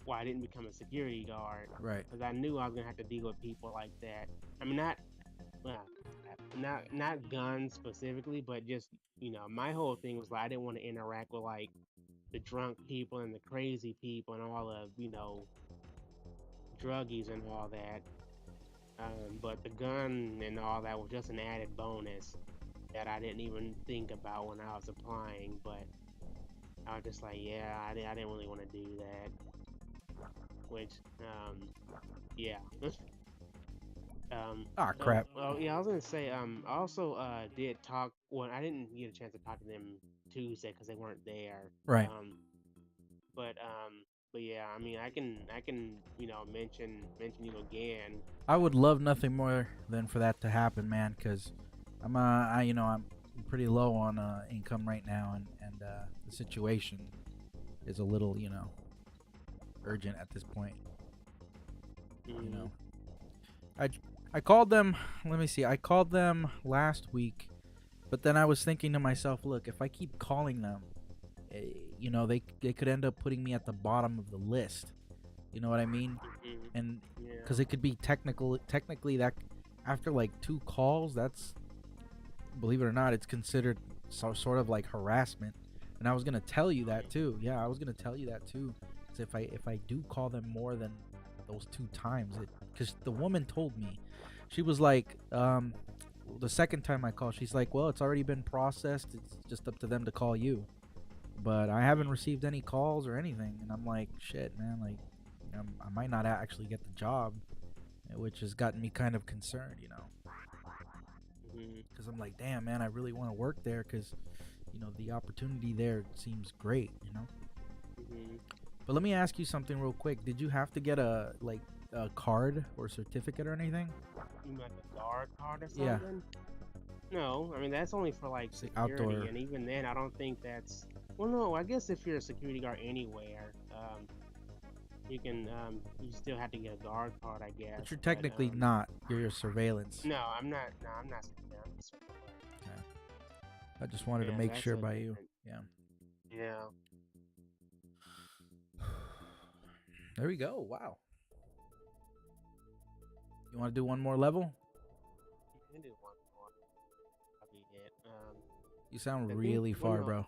I didn't become a security guard. Right. Because I knew I was gonna have to deal with people like that. I mean, not guns specifically, but just my whole thing was like I didn't want to interact with like the drunk people and the crazy people and all of druggies and all that. But the gun and all that was just an added bonus that I didn't even think about when I was applying. But I was just like, yeah, I didn't really want to do that. Which, yeah. Crap. Oh yeah, I was gonna say, I also did talk. Well, I didn't get a chance to talk to them Tuesday because they weren't there. Right. But yeah, I mean, I can mention you again. I would love nothing more than for that to happen, man. Cause I'm pretty low on income right now, and the situation is a little urgent at this point. I called them. Let me see. I called them last week, but then I was thinking to myself, look, if I keep calling them, they could end up putting me at the bottom of the list. You know what I mean? And because it could be technically that after like 2 calls, that's, believe it or not, it's considered sort of like harassment. And I was gonna tell you that too. Yeah, I was gonna tell you that too. 'Cause if I do call them more than those 2 times, because the woman told me, she was like, the second time I called, she's like, well, it's already been processed. It's just up to them to call you. But I haven't received any calls or anything, and I'm like, shit, man, like, I might not actually get the job, which has gotten me kind of concerned, because I'm like, damn, man, I really want to work there, because the opportunity there seems great. But let me ask you something real quick. Did you have to get a card or certificate or anything? You mean like a guard card or Yeah. something? No, I mean that's only for like It's like security, outdoor. and even then, I don't think that's. Well, no, I guess if you're a security guard anywhere, you can, you still have to get a guard card, I guess. But you're technically not. You're your surveillance. No, I'm not. No, I'm not. I'm just, Okay. I just wanted to yeah, make that's sure so by you. different. Yeah. Yeah. There we go. Wow. You want to do one more level? You can do one more. That'll be it. You sound I think really far, no. bro.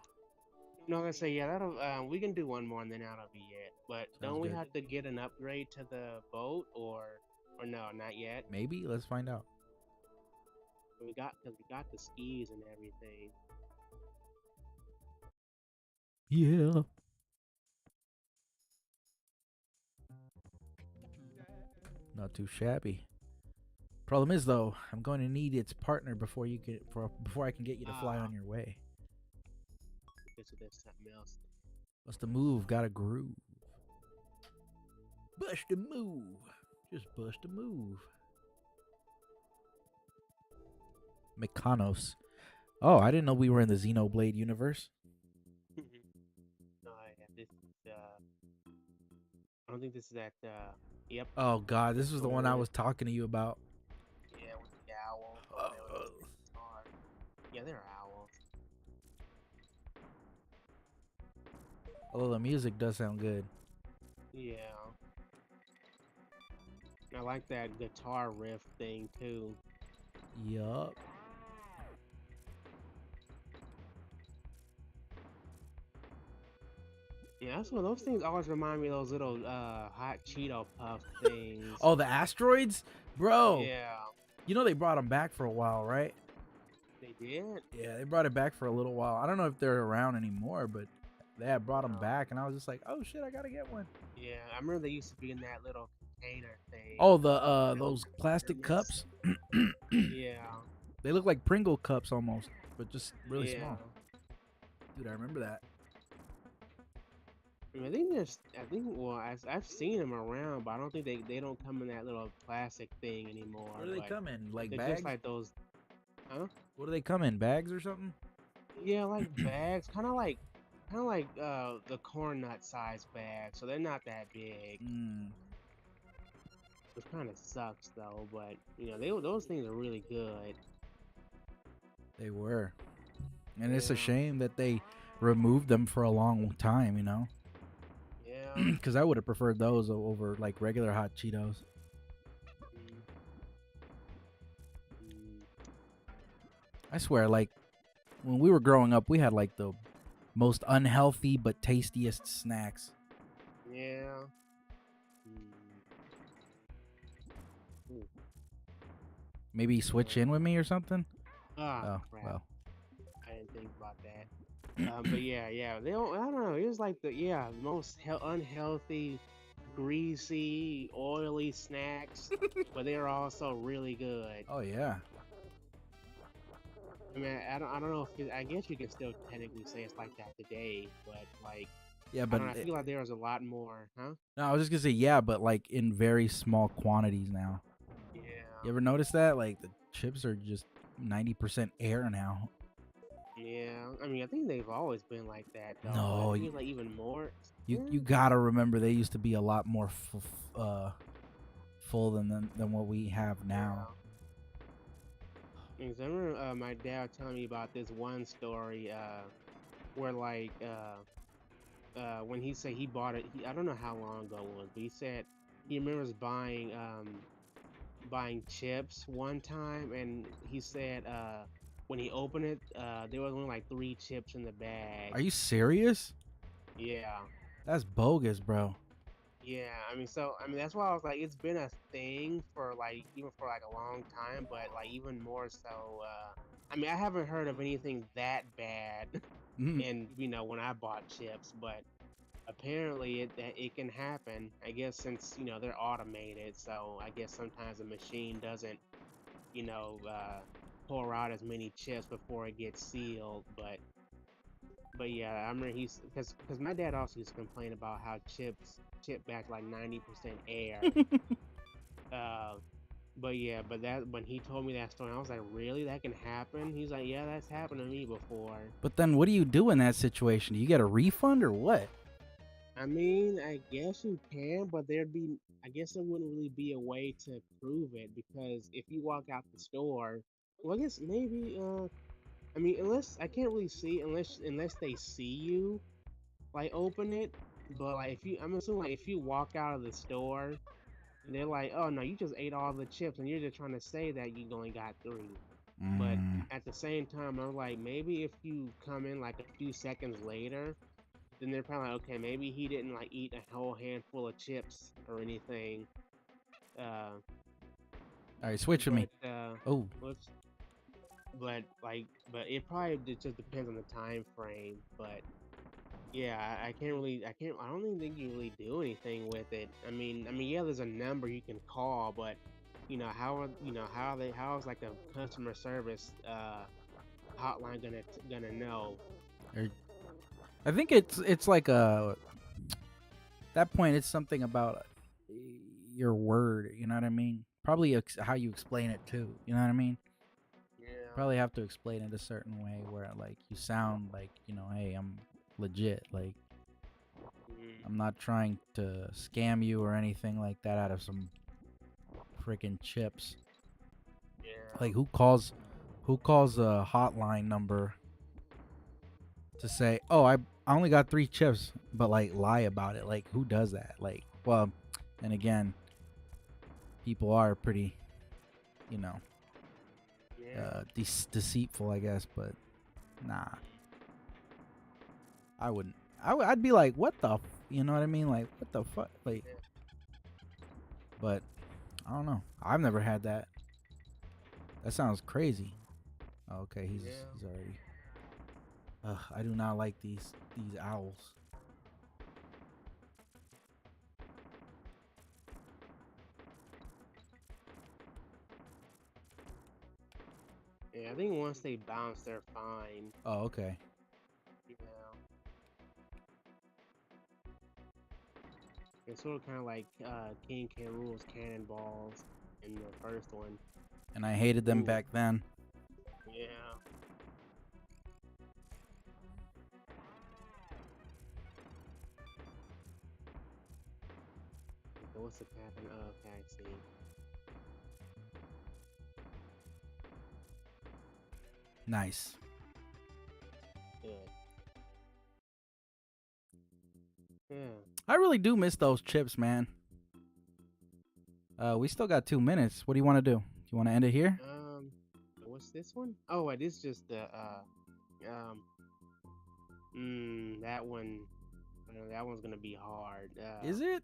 No, I'm gonna say yeah. That'll. We can do one more, and then that'll be it. But Sounds don't we good. have to get an upgrade to the boat, or no, not yet. Maybe. Let's find out. Because we got the skis and everything. Yeah. Not too shabby. Problem is though, I'm going to need its partner before I can get you to fly on your way. Guess there's something else. Bust a move, got a groove. Bust a move. Just bust a move. Mechanos. Oh, I didn't know we were in the Xenoblade universe. No, yeah, this I don't think this is that. Yep. Oh God, this was the one I was talking to you about. Yeah, with the owl. Yeah, they're owls. Although the music does sound good. Yeah. I like that guitar riff thing too. Yup. Yeah, that's one of those things always remind me of those little hot Cheeto puff things. Oh, the asteroids? Bro. Yeah. You know they brought them back for a while, right? They did? Yeah, they brought it back for a little while. I don't know if they're around anymore, but they had brought them back, and I was just like, oh shit, I gotta get one. Yeah, I remember they used to be in that little container thing. Oh, the those plastic cups? Yeah. They look like Pringle cups almost, but just really small. Dude, I remember that. I think well, I've seen them around, but I don't think they don't come in that little plastic thing anymore. What do they come in? Like they're bags? just like those, huh? What do they come in? Bags or something? Yeah, like bags, kind of like the corn nut size bag. So they're not that big. Which kind of sucks though, but those things are really good. They were, and it's a shame that they removed them for a long time. Yeah. Because I would have preferred those over like regular hot Cheetos. I swear, like when we were growing up, we had like the most unhealthy but tastiest snacks. Yeah. Maybe switch in with me or something. Oh, crap. Well. I didn't think about that. But yeah, they don't. I don't know. It was like the most unhealthy, greasy, oily snacks, but they are also really good. Oh yeah. I mean, I don't know if I guess you can still technically say it's like that today, but like. Yeah, but I feel like there was a lot more, huh? No, I was just gonna say yeah, but like in very small quantities now. Yeah. You ever notice that? Like the chips are just 90% air now. Yeah, I mean, I think they've always been like that. Though. No, I feel like even more. You gotta remember they used to be a lot more full than what we have now. Because I remember my dad telling me about this one story where like when he said he bought it, I don't know how long ago it was, but he said he remembers buying chips one time, and he said when he opened it, there was only like 3 chips in the bag. Are you serious? Yeah. That's bogus, bro. Yeah, I mean that's why I was like, it's been a thing for like even for like a long time, but like even more so. I mean, I haven't heard of anything that bad, Mm. and when I bought chips, but apparently it can happen. I guess since they're automated, so I guess sometimes the machine doesn't you know uh, pour out as many chips before it gets sealed, but yeah, I remember because my dad also used to complain about how chips chip back like 90% air. Uh, but yeah, but that when he told me that story, I was like, really? That can happen? He's like, yeah, that's happened to me before. But then what do you do in that situation? Do you get a refund or what? I mean, I guess you can, but I guess there wouldn't really be a way to prove it because if you walk out the store, well, I guess maybe, I mean, unless I can't really see unless they see you like open it, but like I'm assuming like if you walk out of the store and they're like, oh no, you just ate all the chips and you're just trying to say that you only got 3. But Mm. at the same time, I'm like, maybe if you come in like a few seconds later, then they're probably like, okay, maybe he didn't like eat a whole handful of chips or anything. Uh, All right, switch with me. but Oh, let's, but it probably just depends on the time frame. But yeah, I can't really, I don't even think you really do anything with it. Yeah, there's a number you can call, but how is like a customer service hotline gonna know? I think it's like a that point. It's something about your word. You know what I mean? Probably how you explain it too. You know what I mean? Yeah. Probably have to explain it a certain way where like you sound like hey, I'm legit. Like Mm, I'm not trying to scam you or anything like that out of some freaking chips. yeah. Like who calls a hotline number to say, "Oh, I only got 3 chips," but like lie about it. Like who does that? Like, well, and again, people are pretty, you know, Yeah. deceitful, I guess, but nah. I wouldn't. I'd be like, "What the you know what I mean? Like, what the fuck?" Like, Yeah. but I don't know. I've never had that. That sounds crazy. Oh, okay, Yeah. he's already. Ugh, I do not like these owls. Yeah, I think once they bounce, they're fine. Oh, okay. Yeah. It's sort of kind of like King K. Rool's cannonballs in the first one. And I hated them Ooh. back then. Yeah. Okay, what's the pattern? Oh, okay, I see. Nice. Good. Yeah. I really do miss those chips, man. We still got 2 minutes. What do you want to do? You want to end it here? What's this one? Oh, wait, this is just the um, that one. That one's gonna be hard. Is it?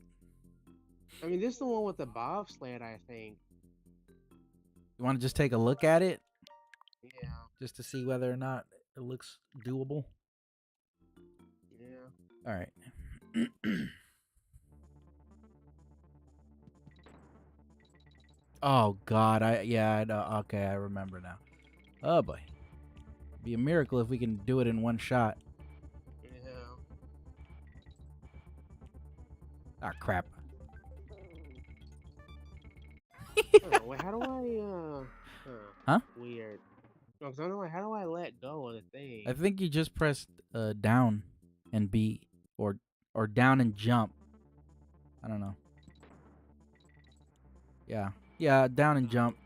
I mean, this is the one with the bobsled, I think. You want to just take a look at it Yeah. just to see whether or not it looks doable? Yeah. All right. Oh God, I know. Okay, I remember now. Oh boy, be a miracle if we can do it in one shot. Yeah. Ah, crap. Oh, wait, how do I Huh? weird. No, 'cause I don't know, like, how do I let go of the I thing? think you just pressed down and B, or down and jump. I don't know. Yeah, yeah, down and Um, jump.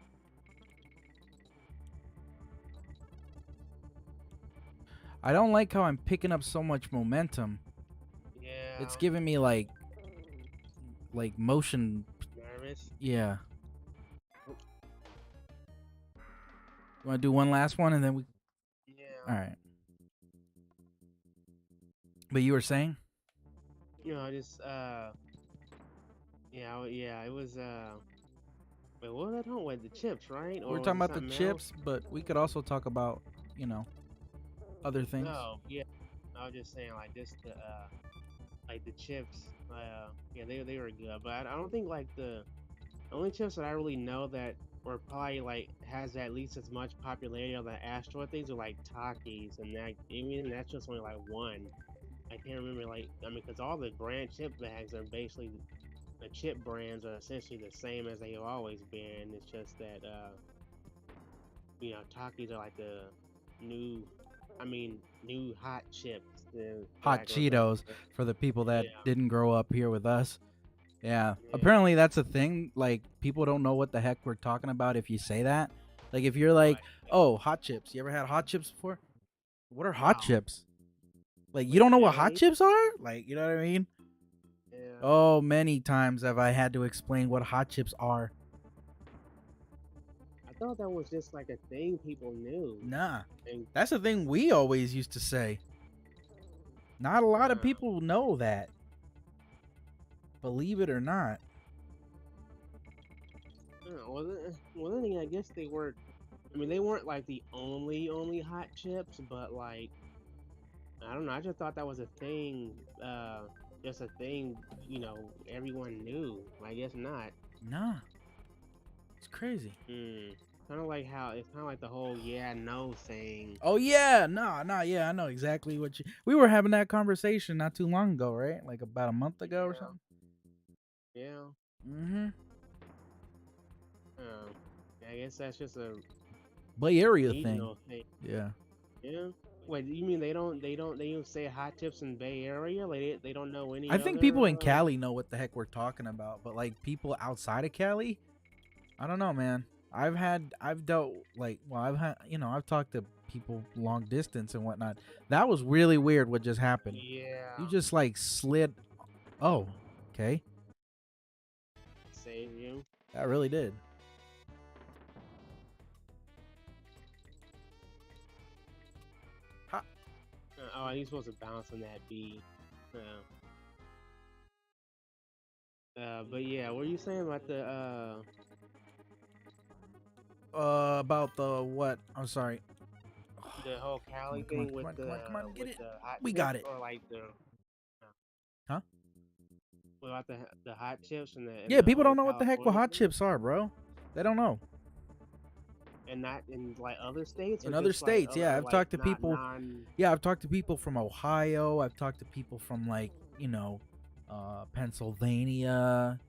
I don't like how I'm picking up so much momentum. It's yeah. giving me like motion. Nervous. Yeah. You want to do one last one and then we? Yeah. All right. But you were saying? Just yeah, it was wait, what was I talking about? The chips, right? We're Or was talking it about the something else? chips, but we could also talk about, other things. Oh, yeah. I was just saying like just the like the chips, yeah, they were good, but I don't think like the only chips that I really know that were probably like has at least as much popularity on the asteroid things are like Takis, and that even that's just only like one. I can't remember like I mean because all the brand chip bags are basically the chip brands are essentially the same as they've always been. It's just that Takis are like the new, I mean new hot chips, for Hot lack of a better Cheetos word. for the people that Yeah, didn't grow up here with us. Yeah. yeah. Apparently that's a thing. Like people don't know what the heck we're talking about if you say that. Like if you're like, Right. "Oh, hot chips. You ever had hot chips before?" What are hot No. chips? Like you Wait, don't know what hot really? chips are? Like, you know what I mean? Yeah. Oh, many times have I had to explain what hot chips are. I thought that was just like a thing people knew. Nah. And That's the thing we always used to say. Not a lot of uh, people know that. Believe it or not. well, then again, I guess they weren't. I mean, they weren't like the only hot chips, but like I don't know. I just thought that was a thing. Just a thing. Everyone knew. I guess not. Nah. It's crazy. Kind of like how it's kind of like the whole yeah no thing. Oh yeah, nah, yeah, I know exactly what you. We were having that conversation not too long ago, right? Like about a month ago or Yeah. something. Yeah. Mm-hmm. Uh, I guess that's just a Bay Area thing. regional thing. Yeah. Yeah. Wait, you mean they don't say hot chips in Bay Area? Like they don't know any I think people other in Cali know what the heck we're talking about, but like people outside of Cali, I don't know, man. I've dealt like, well, I've talked to people long distance and whatnot. That was really weird what just happened. Yeah. You just like slid. Oh, okay. Save you. That really did. Ha. Oh, he's supposed to bounce on that B. But yeah, what are you saying about About the what? I'm sorry. the whole Come Cali on, come on, thing come on, come on, come on, get with it. the hot We got chips it. or like Huh? what about the hot chips and Yeah, the people whole don't know what the heck what California hot thing? chips are, bro. They don't know. And not in like other states or In other just like states, other yeah, or I've like talked to not people. non. Yeah, I've talked to people from Ohio. I've talked to people from like, Pennsylvania,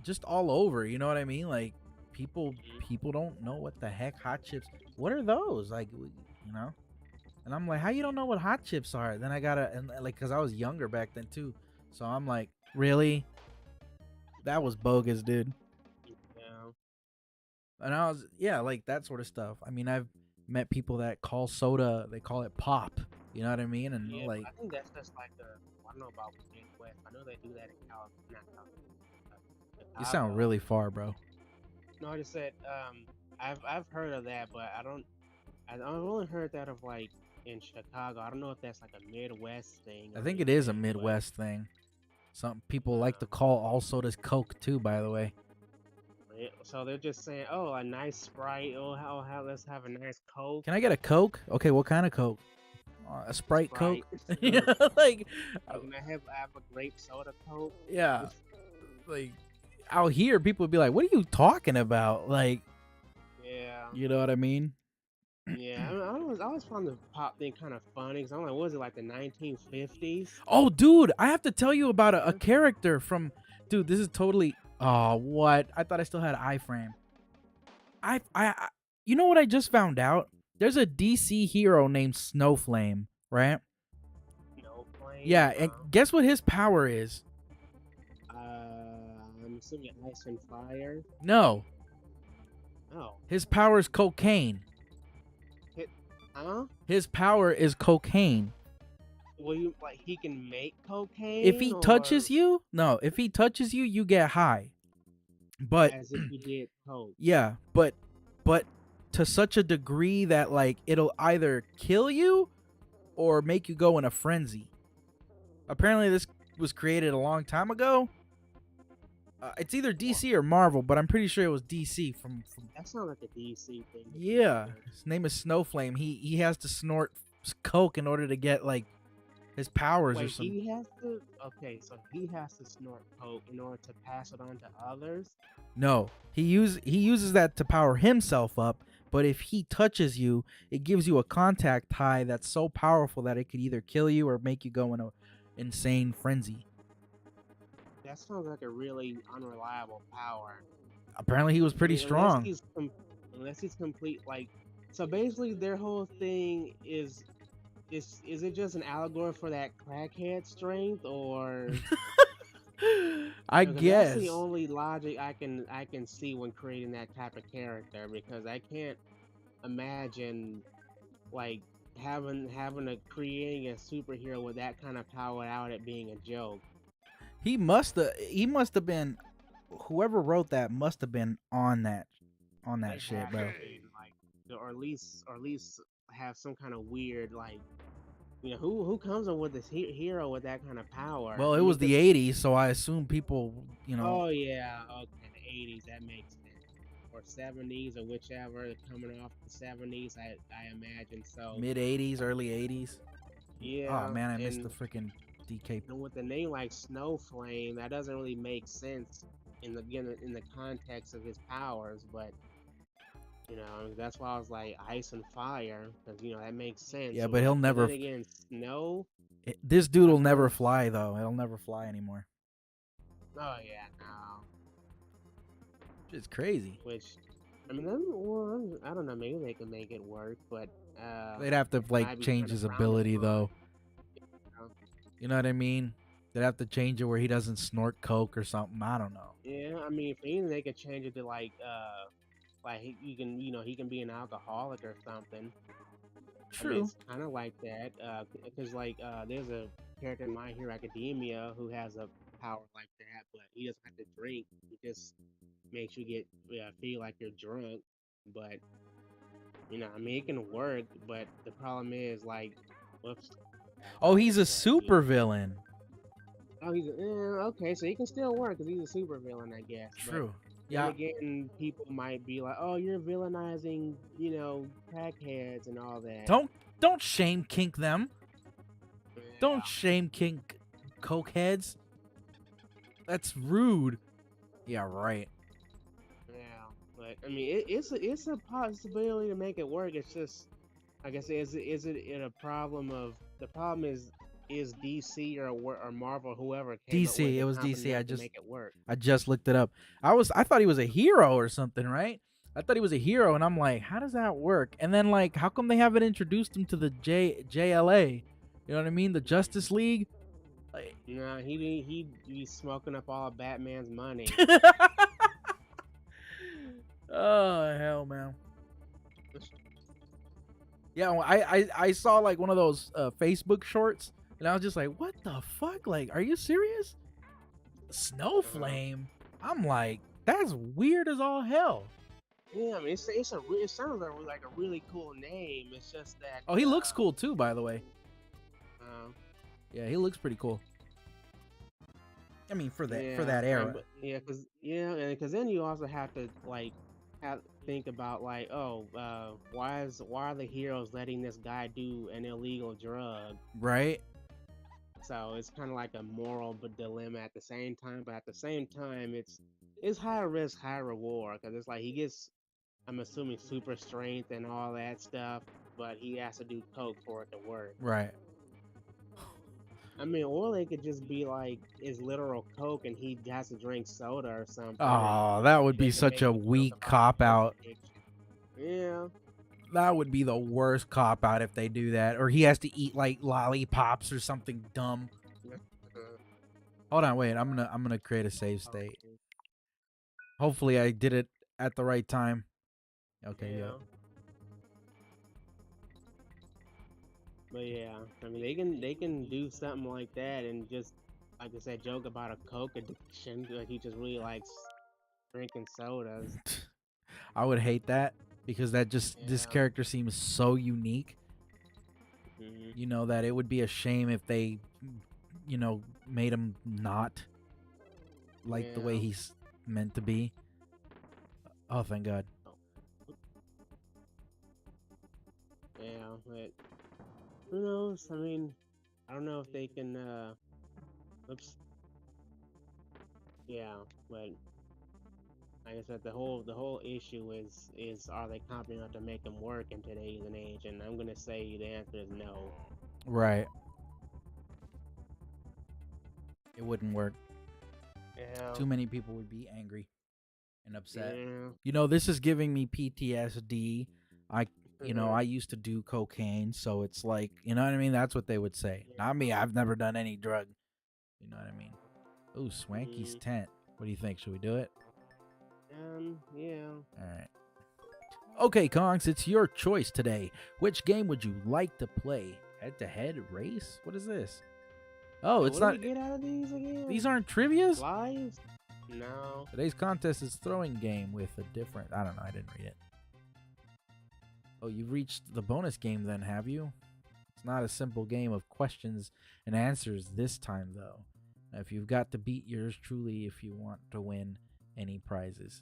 just all over. You know what I mean? Like people don't know what the heck hot chips. What are those? Like, you know? And I'm like, how you don't know what hot chips are? Then I gotta and like, cause I was younger back then too. So I'm like, really? That was bogus, dude. Yeah. And I was, yeah, like that sort of stuff. I mean, I've met people that call soda, they call it pop. You know what I mean? And Yeah, like, I think that's just like I don't know about Midwest. I know they do that in not you sound Chicago. really far, bro. No, I just said I've heard of that, but I've only heard that of like in Chicago. I don't know if that's like a Midwest thing I or think it is a anything, but Midwest thing. Some people like to uh, call all sodas Coke too, by the way. so they're just saying, oh, a nice Sprite. Oh, how let's have a nice Coke. Can I get a Coke? Okay, what kind of Coke? A Sprite Sprite. Coke? Yeah, like, Can I have a grape soda Coke? yeah, like out here, people would be like, "What are you talking about?" Like, Yeah. you know what I mean? Yeah, I always found the pop thing kind of funny because I'm like, what was it like the 1950s? Oh, dude, I have to tell you about a character from. Dude, this is totally. Oh, what? I thought I still had iframe. You know what I just found out? There's a DC hero named Snowflame, right? No flame. Yeah, and guess what his power is? I'm assuming ice and fire. No, Oh, his power is cocaine. huh? His power is cocaine. Well, you like he can make cocaine, If he touches you, no, if he touches you, you get high. But as if he did coke. yeah, but to such a degree that like it'll either kill you or make you go in a frenzy. Apparently, this was created a long time ago. It's either DC or Marvel, but I'm pretty sure it was DC. From That sounds like a DC thing to be Yeah, honest. his name is Snowflame. He has to snort coke in order to get like his powers or Wait, some. he has to. Okay, so he has to snort coke in order to pass it on to others. No, he uses that to power himself up. But if he touches you, it gives you a contact high that's so powerful that it could either kill you or make you go in a insane frenzy. That sounds like a really unreliable power. Apparently, he was I pretty mean, unless strong. he's complete like. So basically, their whole thing is it just an allegory for that crackhead strength, or I because that's the guess. only logic I can see when creating that type of character, because I can't imagine like having a creating a superhero with that kind of power without it being a joke. He must have been whoever wrote that must have been on that They shit, have to bro. be like, or at least have some kind of weird like, who comes up with this hero with that kind of power? Well, I it mean, was the 'cause 80s, so I assume people, oh yeah, okay, the '80s, that makes sense, or '70s or whichever, coming off the '70s, I imagine so. mid 80s, early 80s. Oh Yeah, man, I missed the and freaking DK. with a name like Snowflame, that doesn't really make sense in the context of his powers, but that's why I was like ice and fire, because that makes sense. Yeah, but he'll But then never. again, snow. This dude I will don't never know. fly though. He'll never fly anymore. Oh yeah, no. It's crazy. Which, I mean, I don't know. Maybe they can make it work, but They'd have to it like might be change kind of his frowned ability upon. though. You know what I mean? They'd have to change it where he doesn't snort coke or something. I don't know. Yeah, I mean, if anything, they could change it to like he can be an alcoholic or something. I mean, True. it's kind of like that, because there's a character in My Hero Academia who has a power like that, but he doesn't have to drink. He just makes you feel like you're drunk. But I mean, it can work, but the problem is like, whoops, Oh, he's a sorry, dude. super villain. Oh, okay, so he can still work because he's a super villain, I guess. But True. then Yeah. again, people might be like, "Oh, you're villainizing, crackheads and all that." Don't shame kink them. Don't Yeah, shame kink cokeheads. That's rude. Yeah, right. yeah. But I mean, it's a possibility to make it work. It's just, like I said, is it a problem of the problem is DC or Marvel, whoever came up with DC. It it, was confident DC. enough to make it work? I just looked it up. I thought he was a hero or something, right? I thought he was a hero, and I'm like, how does that work? And then like, how come they haven't introduced him to the JLA? You know what I mean? The Justice League. Like, Nah, he be smoking up all of Batman's money. oh hell, man. Yeah, well, I saw like one of those Facebook shorts, and I was just like, what the fuck? Like, are you serious? Snowflame. I'm like, that's weird as all hell. Yeah, I mean, it sounds like a really cool name. It's just that Oh, he looks cool too, by the way. uh, Yeah, he looks pretty cool. I mean, for yeah, that era. but and because then you also have to like think about like, oh, why are the heroes letting this guy do an illegal drug? Right? So it's kind of like a moral but dilemma at the same time. But at the same time, it's high risk, high reward, because it's like he gets, I'm assuming, super strength and all that stuff, but he has to do coke for it to work. Right. I mean, or they could just be like, it's literal coke and he has to drink soda or something, and Oh, that would they be can such make a a joke weak about cop the coke out. addiction. Yeah. That would be the worst cop out if they do that. Or he has to eat like lollipops or something dumb. Hold on, wait. I'm gonna create a save state. Hopefully I did it at the right time. Okay, yeah. Yeah. But yeah, I mean, they can do something like that and just, like I said, joke about a coke addiction. Like he just really likes drinking sodas. I would hate that because that just this Yeah. character seems so unique, Hmm. that it would be a shame if they made him not like the way Yeah. he's meant to be. Oh, thank God. Oh, yeah, but who knows? I mean, I don't know if they can. Oops. Yeah, but like I said, the whole issue is are they competent enough to make them work in today's and age? And I'm gonna say the answer is no. Right. It wouldn't work. Yeah. Too many people would be angry and upset. Yeah. This is giving me PTSD. I Mhm. I used to do cocaine, so it's like, you know what I mean? That's what they would say. Not me. Yeah. I've never done any drug. You know what I mean? Ooh, Swanky's Mhm. tent. What do you think? Should we do it? Yeah. All right. Okay, Kongs, it's your choice today. Which game would you like to play? Head to head race? What is this? Oh, Wait, it's what do not. we get out of these These again? aren't trivias? Lives? No. Today's contest is throwing game with a different. I don't know. I didn't read it. Oh, you've reached the bonus game then, have you? It's not a simple game of questions and answers this time, though. If you've got to beat yours truly if you want to win any prizes.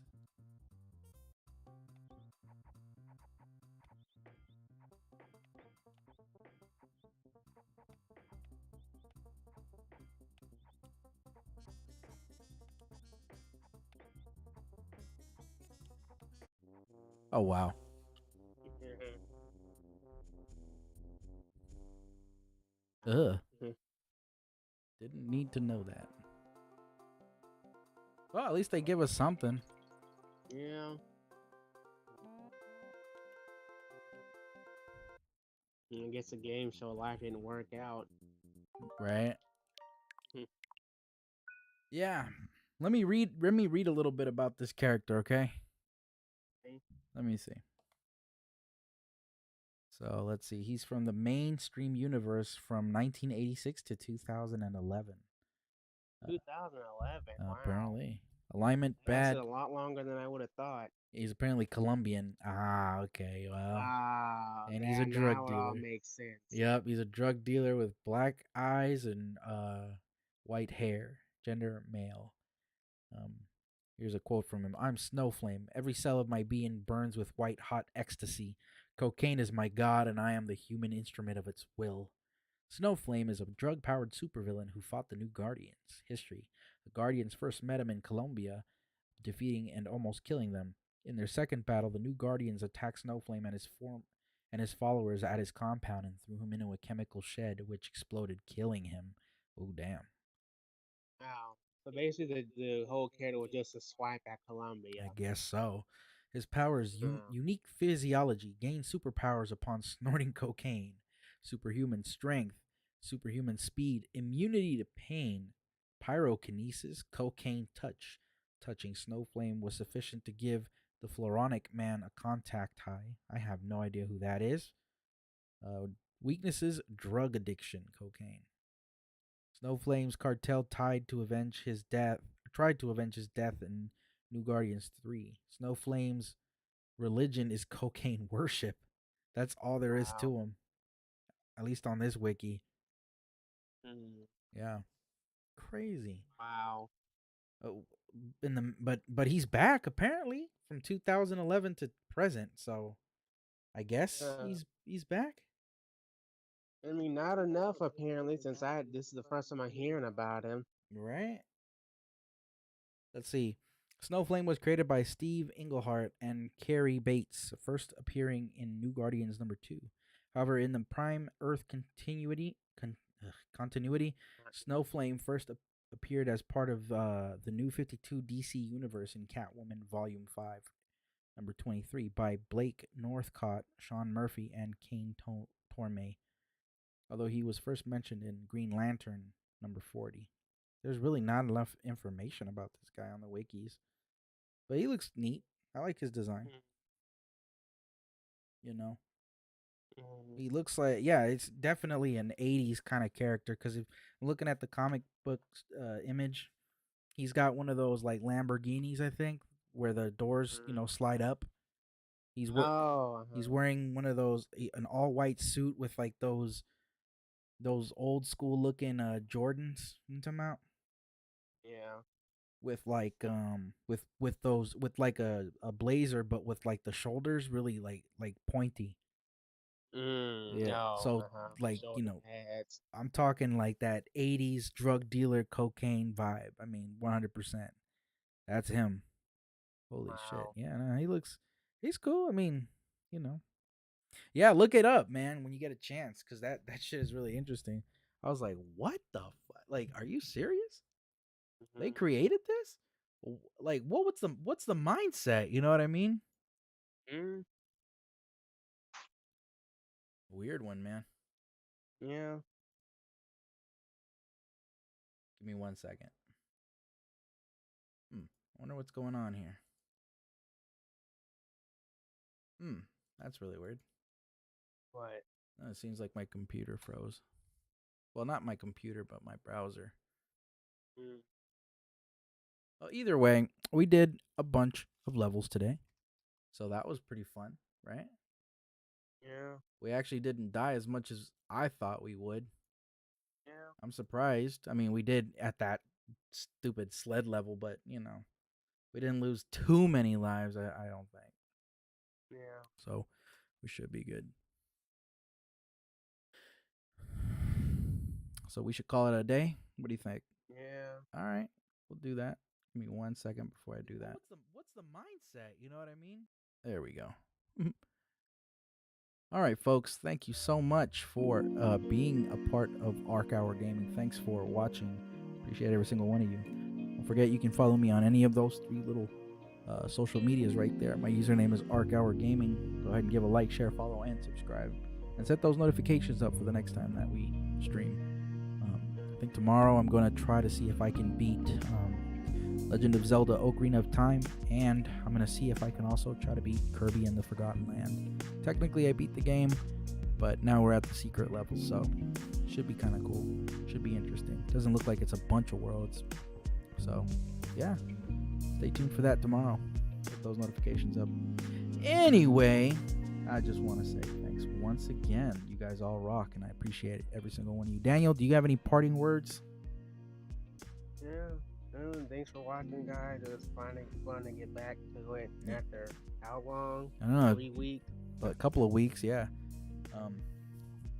Oh, wow. Ugh. Didn't need to know that. Well, at least they give us something, Yeah. I guess the game show life didn't work out. right? Hmm. Yeah. Let me read a little bit about this character, okay? Let me see. So let's see. He's from the mainstream universe from 1986 to 2011. 2011. Wow. Apparently, alignment Lasted bad. a lot longer than I would have thought. He's apparently Colombian. Ah, okay. Well, Ah, and he's a that drug now it all dealer. makes sense. Yep, he's a drug dealer with black eyes and white hair. Gender male. Um, Here's a quote from him. I'm Snowflame. Every cell of my being burns with white hot ecstasy. Cocaine is my god, and I am the human instrument of its will. Snowflame is a drug powered supervillain who fought the New Guardians. History. The Guardians first met him in Colombia, defeating and almost killing them. In their second battle, the New Guardians attacked Snowflame and his followers at his compound and threw him into a chemical shed, which exploded, killing him. Oh, damn. Wow. So basically, the whole character was just a swipe at Columbia. I guess so. His powers, Oh, unique physiology, gain superpowers upon snorting cocaine, superhuman strength, superhuman speed, immunity to pain, pyrokinesis, cocaine touch. Touching Snowflame was sufficient to give the Floronic man a contact high. I have no idea who that is. Uh, Weaknesses, drug addiction, cocaine. Snowflame's cartel tried to avenge his death in New Guardians 3. Snowflame's religion is cocaine worship. That's all there is wow. to him, at least on this wiki. Mm, Yeah, crazy. wow. Oh, but he's back apparently from 2011 to present. So I guess Uh, he's back, I mean, not enough apparently, since this is the first time I'm hearing about him. right? Let's see. Snowflame was created by Steve Englehart and Carrie Bates, first appearing in New Guardians number 2. However, in the Prime Earth continuity, Snowflame first appeared as part of the New 52 DC universe in Catwoman Volume 5, number 23, by Blake Northcott, Sean Murphy, and Kane Torme, although he was first mentioned in Green Lantern number 40. There's really not enough information about this guy on the wikis. But he looks neat. I like his design. You know, Mm, he looks like, yeah, it's definitely an '80s kind of character. Because if I'm looking at the comic book image, he's got one of those like Lamborghinis, I think, where the doors mm, slide up. He's Oh, he's wearing one of those an all white suit with like those old school looking Jordans. You know what I'm talking about? yeah. With like with those with like a blazer but with like the shoulders really like pointy. Yeah. Oh, So like, you shoulder know, pads. I'm talking like that 80s drug dealer cocaine vibe. I mean, 100%. That's him. Holy shit. Wow. Yeah, no, he's cool. I mean, you know. Yeah, look it up, man, when you get a chance cuz that shit is really interesting. I was like, "What the fuck? Like, are you serious? They Hmm. created this?" Like, what's the mindset? You know what I mean? Mm, Weird one, man. yeah. Give me 1 second. Hmm. I wonder what's going on here. Hmm. That's really weird. What? It seems like my computer froze. Well, not my computer, but my browser. Mm, Well, either way, we did a bunch of levels today. So that was pretty fun, right? yeah. We actually didn't die as much as I thought we would. Yeah. I'm surprised. I mean, we did at that stupid sled level, but, we didn't lose too many lives, I don't think. Yeah. So we should be good. So we should call it a day. What do you think? Yeah. All right, we'll do that. Give me 1 second before I do that. What's the mindset? You know what I mean? There we go. All right, folks. Thank you so much for being a part of Arc Hour Gaming. Thanks for watching. Appreciate every single one of you. Don't forget you can follow me on any of those three little social medias right there. My username is Arc Hour Gaming. Go ahead and give a like, share, follow, and subscribe, and set those notifications up for the next time that we stream. I think tomorrow I'm going to try to see if I can beat Legend of Zelda Ocarina of Time, and I'm going to see if I can also try to beat Kirby and the Forgotten Land. Technically, I beat the game, but now we're at the secret level, so should be kind of cool. Should be interesting. Doesn't look like it's a bunch of worlds. So, yeah, stay tuned for that tomorrow. Get those notifications up. Anyway, I just want to say thanks once again. You guys all rock, and I appreciate it, every single one of you. Daniel, do you have any parting words? Yeah. Thanks for watching, guys. It was fun to get back to it after how long? I don't know, 3 weeks. a couple of weeks, yeah.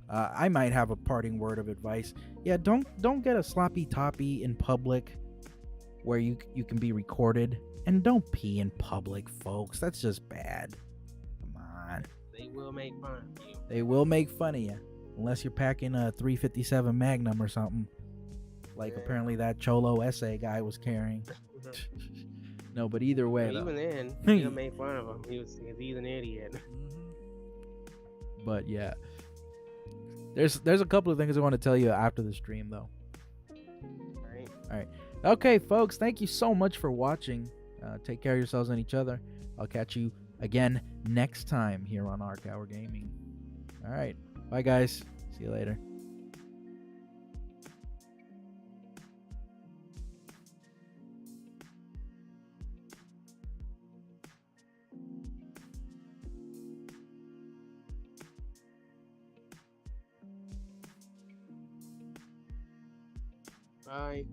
I might have a parting word of advice. Yeah, don't get a sloppy toppy in public where you can be recorded, and don't pee in public, folks. That's just bad. Come on. They will make fun of you. They will make fun of you unless you're packing a 357 Magnum or something, like apparently that Cholo essay guy was carrying. No, but either way, Even then, though. they'll make fun of him. He's an idiot. But yeah, there's a couple of things I want to tell you after the stream, though. Right? All right. Okay, folks, thank you so much for watching. Take care of yourselves and each other. I'll catch you again next time here on Arc Hour Gaming. All right. Bye, guys. See you later. Bye.